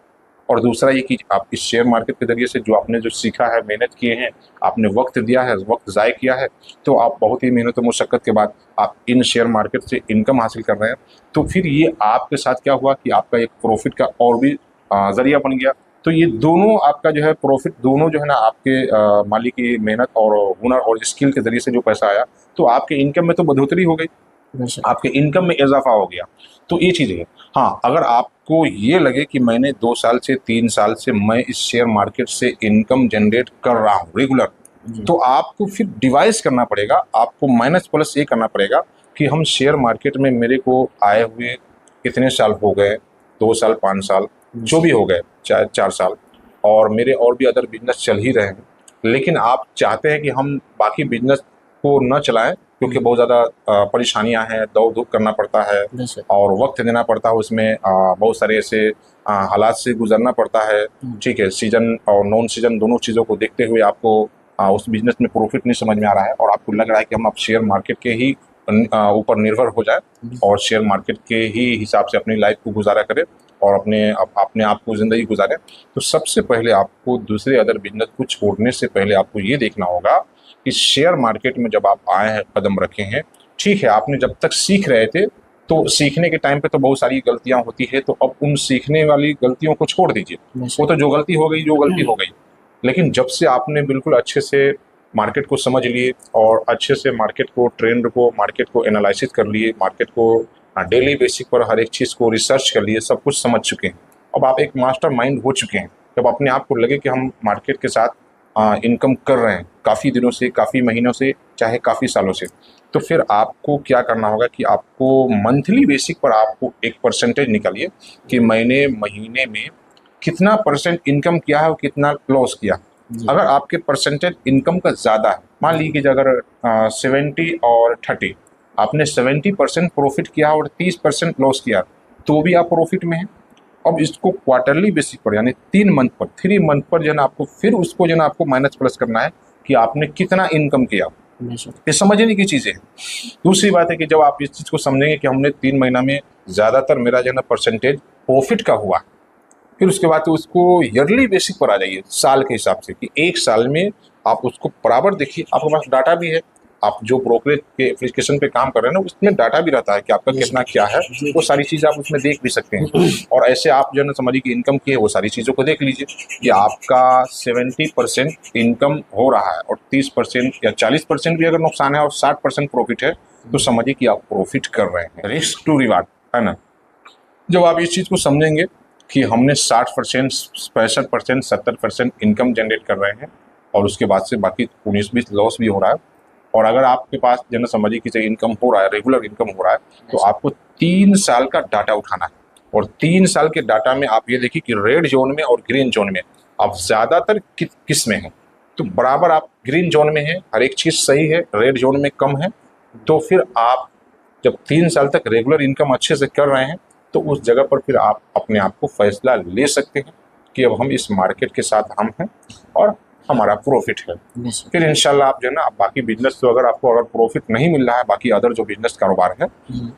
और दूसरा ये कि आप इस शेयर मार्केट के ज़रिए से जो आपने जो सीखा है, मेहनत किए हैं, आपने वक्त दिया है, वक्त ज़ाय किया है, तो आप बहुत ही मेहनत और मुशक्क़त के बाद आप इन शेयर मार्केट से इनकम हासिल कर रहे हैं। तो फिर ये आपके साथ क्या हुआ कि आपका एक प्रॉफिट का और भी ज़रिया बन गया। तो ये दोनों आपका जो है प्रॉफिट दोनों जो है ना आपके मालिक की मेहनत और हुनर और स्किल के ज़रिए से जो पैसा आया, तो आपके इनकम में तो बढ़ोतरी हो गई, बेशक। आपके इनकम में इज़ाफ़ा हो गया। तो ये चीज़ है। हाँ, अगर आपको ये लगे कि मैंने 2 साल से 3 साल से मैं इस शेयर मार्केट से इनकम जनरेट कर रहा हूँ रेगुलर, जी। तो आपको फिर डिवाइस करना पड़ेगा, आपको माइनस प्लस ये करना पड़ेगा कि हम शेयर मार्केट में मेरे को आए हुए इतने साल हो गए, 2 साल, 5 साल, जो भी हो गए, चाहे 4 साल, और मेरे और भी अदर बिज़नेस चल ही रहे हैं। लेकिन आप चाहते हैं कि हम बाकी बिज़नेस को न चलाएँ क्योंकि बहुत ज़्यादा परेशानियाँ हैं, दौड़-धूप करना पड़ता है बेशक। और वक़्त देना पड़ता है उसमें, बहुत सारे ऐसे हालात से गुज़रना पड़ता है, ठीक है? सीज़न और नॉन सीज़न दोनों चीज़ों को देखते हुए आपको उस बिज़नेस में प्रॉफ़िट नहीं समझ में आ रहा है और आपको लग रहा है कि हम अब शेयर मार्केट के ही ऊपर निर्भर हो जाएँ और शेयर मार्केट के ही हिसाब से अपनी लाइफ़ को गुज़ारा करें और अपने आप को ज़िंदगी गुज़ारें। तो सबसे पहले आपको दूसरे अदर बिज़नेस को छोड़ने से पहले आपको ये देखना होगा कि शेयर मार्केट में जब आप आए हैं, कदम रखे हैं, ठीक है, आपने जब तक सीख रहे थे, तो सीखने के टाइम पे तो बहुत सारी गलतियाँ होती है, तो अब उन सीखने वाली गलतियों को छोड़ दीजिए। वो तो जो गलती हो गई। लेकिन जब से आपने बिल्कुल अच्छे से मार्केट को समझ लिए और अच्छे से मार्केट को, ट्रेंड को, मार्केट को एनालिसिस कर लिए, मार्केट को डेली बेसिक पर हर एक चीज़ को रिसर्च कर लिए, सब कुछ समझ चुके हैं। अब आप एक मास्टरमाइंड हो चुके हैं। जब अपने आप को लगे कि हम मार्केट के साथ इनकम कर रहे हैं काफ़ी दिनों से, काफ़ी महीनों से, चाहे काफ़ी सालों से, तो फिर आपको क्या करना होगा कि आपको मंथली बेसिक पर आपको एक परसेंटेज निकालिए कि मैंने महीने में कितना परसेंट इनकम किया है और कितना लॉस किया। अगर आपके परसेंटेज इनकम का ज़्यादा है, मान लीजिए कि अगर 70 और 30, आपने 70% प्रॉफिट किया और 30% लॉस किया, तो भी आप प्रॉफिट में हैं। अब इसको क्वार्टरली बेसिस पर यानी 3 मंथ पर जो है ना आपको फिर उसको जो है ना आपको माइनस प्लस करना है कि आपने कितना इनकम किया। ये समझने की चीज़ें हैं। दूसरी बात है कि जब आप इस चीज़ को समझेंगे कि हमने 3 महीना में ज़्यादातर मेरा जो है ना परसेंटेज प्रॉफिट का हुआ, फिर उसके बाद तो उसको ईयरली बेसिस पर आ जाइए, साल के हिसाब से कि 1 साल में आप उसको बराबर देखिए। आपके पास डाटा भी है, आप जो ब्रोकरेज के एप्लीकेशन पे काम कर रहे हैं ना, उसमें डाटा भी रहता है कि आपका कितना क्या है, वो सारी चीज़ें आप उसमें देख भी सकते हैं। और ऐसे आप जो है ना समझिए कि इनकम की है, वो सारी चीज़ों को देख लीजिए कि आपका 70% इनकम हो रहा है और 30% या 40% भी अगर नुकसान है और 60% प्रॉफिट है, तो समझिए कि आप प्रॉफिट कर रहे हैं। रिस्क टू रिवार्ड, है ना? जब आप इस चीज़ को समझेंगे कि हमने 60%, 65%, 70% इनकम जनरेट कर रहे हैं और उसके बाद से बाकी 19-20 लॉस भी हो रहा है, और अगर आपके पास जो है समझिए कि इनकम हो रहा है, रेगुलर इनकम हो रहा है, तो आपको 3 साल का डाटा उठाना है और 3 साल के डाटा में आप ये देखिए कि रेड जोन में और ग्रीन जोन में आप ज़्यादातर किस में हैं। तो बराबर आप ग्रीन जोन में हैं, हर एक चीज़ सही है, रेड जोन में कम है। तो फिर आप जब 3 साल तक रेगुलर इनकम अच्छे से कर रहे हैं, तो उस जगह पर फिर आप अपने आप को फैसला ले सकते हैं कि अब हम इस मार्केट के साथ हम हैं और हमारा प्रॉफिट है। फिर इंशाल्लाह आप जो है ना बाकी बिजनेस, तो अगर आपको प्रॉफिट नहीं मिल रहा है, बाकी अदर जो बिजनेस कारोबार है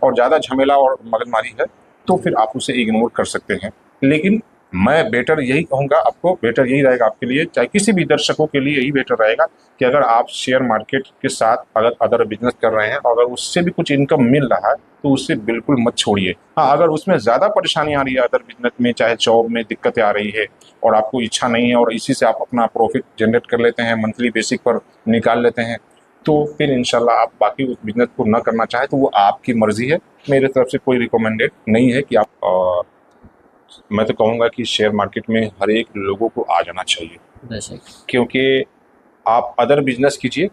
और ज़्यादा झमेला और मगजमारी है, तो फिर आप उसे इग्नोर कर सकते हैं। लेकिन मैं बेटर यही कहूँगा आपको, बेटर यही रहेगा आपके लिए, चाहे किसी भी दर्शकों के लिए यही बेटर रहेगा कि अगर आप शेयर मार्केट के साथ अगर अदर बिजनेस कर रहे हैं और अगर उससे भी कुछ इनकम मिल रहा है, तो उससे बिल्कुल मत छोड़िए। हाँ, अगर उसमें ज़्यादा परेशानी आ रही है अदर बिजनेस में, चाहे जॉब में दिक्कतें आ रही है और आपको इच्छा नहीं है और इसी से आप अपना प्रॉफिट जनरेट कर लेते हैं, मंथली बेसिक पर निकाल लेते हैं, तो फिर इंशाल्लाह आप बाकी उस बिजनेस को न करना चाहें तो वो आपकी मर्ज़ी है। मेरे तरफ से कोई रिकमेंडेड नहीं है कि आप मैं तो कहूँगा कि शेयर मार्केट में हर एक लोगों को आ जाना चाहिए, क्योंकि आप अदर बिजनेस कीजिए।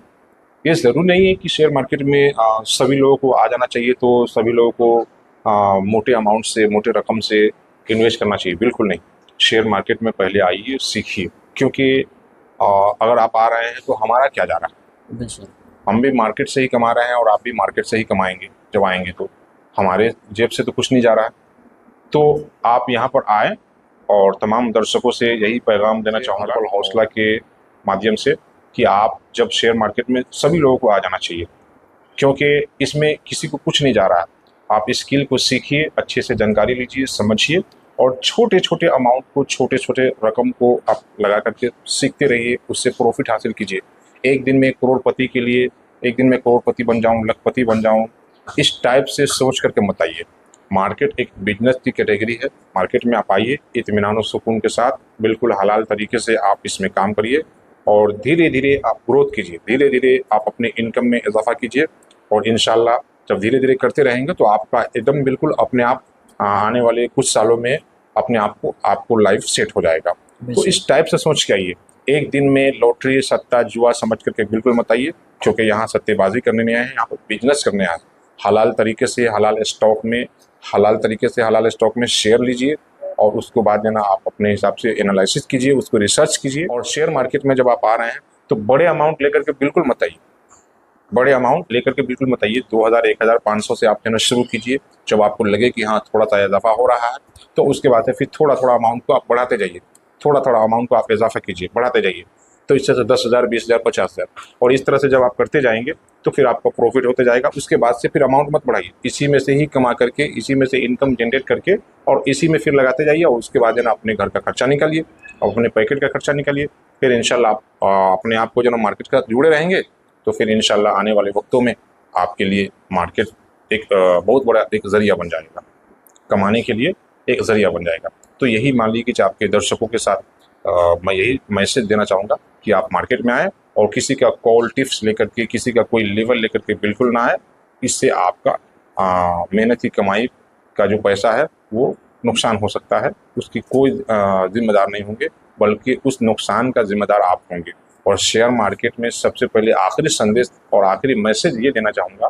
ये ज़रूर नहीं है कि शेयर मार्केट में सभी लोगों को आ जाना चाहिए, तो सभी लोगों को मोटे अमाउंट से, मोटे रकम से इन्वेस्ट करना चाहिए, बिल्कुल नहीं। शेयर मार्केट में पहले आइए, सीखिए, क्योंकि अगर आप आ रहे हैं तो हमारा क्या जा रहा है। हम भी मार्केट से ही कमा रहे हैं और आप भी मार्केट से ही कमाएंगे। जब आएंगे तो हमारे जेब से तो कुछ नहीं जा रहा है। तो आप यहाँ पर आएँ और तमाम दर्शकों से यही पैगाम देना चाहूँगा हौसला के माध्यम से कि आप जब शेयर मार्केट में सभी लोगों को आ जाना चाहिए, क्योंकि इसमें किसी को कुछ नहीं जा रहा है। आप स्किल को सीखिए, अच्छे से जानकारी लीजिए, समझिए और छोटे छोटे अमाउंट को, छोटे छोटे रकम को आप लगा करके सीखते रहिए, उससे प्रॉफिट हासिल कीजिए। एक दिन में करोड़पति के लिए, एक दिन में करोड़पति बन जाऊं, लखपति बन जाऊं, इस टाइप से सोच करके मत आइए। मार्केट एक बिजनेस की कैटेगरी है। मार्केट में आप आइए इत्मीनान और सुकून के साथ, बिल्कुल हलाल तरीके से आप इसमें काम करिए और धीरे धीरे आप ग्रोथ कीजिए, धीरे धीरे आप अपने इनकम में इजाफा कीजिए और इंशाल्लाह जब धीरे धीरे करते रहेंगे तो आपका एकदम बिल्कुल अपने आप आने वाले कुछ सालों में अपने आपको लाइफ सेट हो जाएगा। तो इस टाइप से सोच के आइए। एक दिन में लॉटरी, सट्टा, जुआ समझ करके बिल्कुल मत आइए, क्योंकि यहाँ सट्टेबाजी करने नहीं आए हैं, यहाँ पर बिजनेस करने आए। हलाल तरीके से हलाल स्टॉक में शेयर लीजिए और उसको बाद देना आप अपने हिसाब से एनालिसिस कीजिए, उसको रिसर्च कीजिए। और शेयर मार्केट में जब आप आ रहे हैं तो बड़े अमाउंट लेकर के बिल्कुल मत आइए, बड़े अमाउंट लेकर के बिल्कुल मत आइए। 2000, 1500 से आप देना शुरू कीजिए। जब आपको लगे कि हाँ थोड़ा सा इजाफा हो रहा है तो उसके बाद फिर थोड़ा थोड़ा अमाउंट को आप बढ़ाते जाइए, थोड़ा थोड़ा अमाउंट को आप इजाफा कीजिए, बढ़ाते जाइए। तो इससे 10,000, 20,000, 50,000 और इस तरह से जब आप करते जाएंगे तो फिर आपका प्रॉफिट होते जाएगा। उसके बाद से फिर अमाउंट मत बढ़ाइए, इसी में से ही कमा करके, इसी में से इनकम जनरेट करके और इसी में फिर लगाते जाइए और उसके बाद अपने घर का खर्चा निकालिए और अपने पैकेट का खर्चा निकालिए। फिर इंशाल्लाह आप अपने आप को मार्केट का जुड़े रहेंगे तो फिर इंशाल्लाह आने वाले वक्तों में आपके लिए मार्केट एक बहुत बड़ा एक ज़रिया बन जाएगा, कमाने के लिए एक ज़रिया बन जाएगा। तो यही मान लीजिए कि आपके दर्शकों के साथ मैं यही मैसेज देना चाहूँगा कि आप मार्केट में आएँ और किसी का कॉल टिप्स लेकर के, किसी का कोई लेवल लेकर के बिल्कुल ना आए। इससे आपका मेहनत की कमाई का जो पैसा है वो नुकसान हो सकता है, उसकी कोई जिम्मेदार नहीं होंगे, बल्कि उस नुकसान का जिम्मेदार आप होंगे। और शेयर मार्केट में सबसे पहले आखिरी संदेश और आखिरी मैसेज ये देना चाहूँगा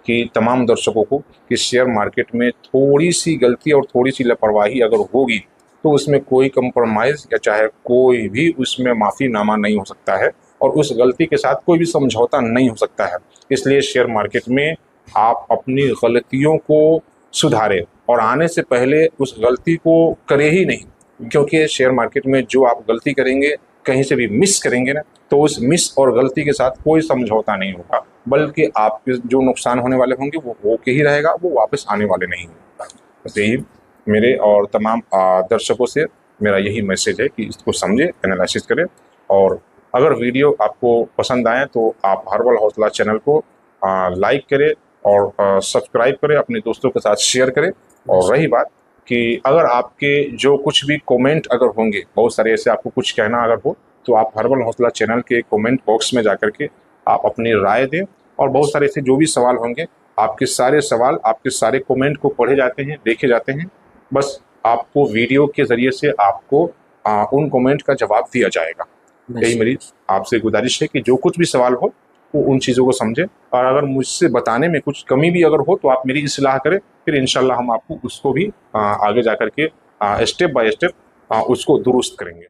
कि तमाम दर्शकों को कि शेयर मार्केट में थोड़ी सी गलती और थोड़ी सी लापरवाही अगर होगी तो उसमें कोई कंप्रोमाइज़ या चाहे कोई भी उसमें माफ़ीनामा नहीं हो सकता है और उस गलती के साथ कोई भी समझौता नहीं हो सकता है। इसलिए शेयर मार्केट में आप अपनी गलतियों को सुधारें और आने से पहले उस गलती को करें ही नहीं, क्योंकि शेयर मार्केट में जो आप गलती करेंगे, कहीं से भी मिस करेंगे ना, तो उस मिस और गलती के साथ कोई समझौता नहीं होगा, बल्कि आपके जो नुकसान होने वाले होंगे वो होके ही रहेगा, वो वापस आने वाले नहीं होगा। बस यही मेरे और तमाम दर्शकों से मेरा यही मैसेज है कि इसको समझें, एनालिसिस करें और अगर वीडियो आपको पसंद आए तो आप हर्बल हौसला चैनल को लाइक करें और सब्सक्राइब करें, अपने दोस्तों के साथ शेयर करें। और रही बात कि अगर आपके जो कुछ भी कमेंट अगर होंगे, बहुत सारे ऐसे आपको कुछ कहना अगर हो तो आप हर्बल हौसला चैनल के कमेंट बॉक्स में जाकर के आप अपनी राय दें। और बहुत सारे ऐसे जो भी सवाल होंगे, आपके सारे सवाल, आपके सारे कमेंट को पढ़े जाते हैं, देखे जाते हैं। बस आपको वीडियो के ज़रिए से आपको उन कमेंट का जवाब दिया जाएगा। यही मेरी आपसे गुजारिश है कि जो कुछ भी सवाल हो वो उन चीज़ों को समझें और अगर मुझसे बताने में कुछ कमी भी अगर हो तो आप मेरी इस्लाह करें, फिर इंशाल्लाह हम आपको उसको भी आगे जा कर के स्टेप बाय स्टेप उसको दुरुस्त करेंगे।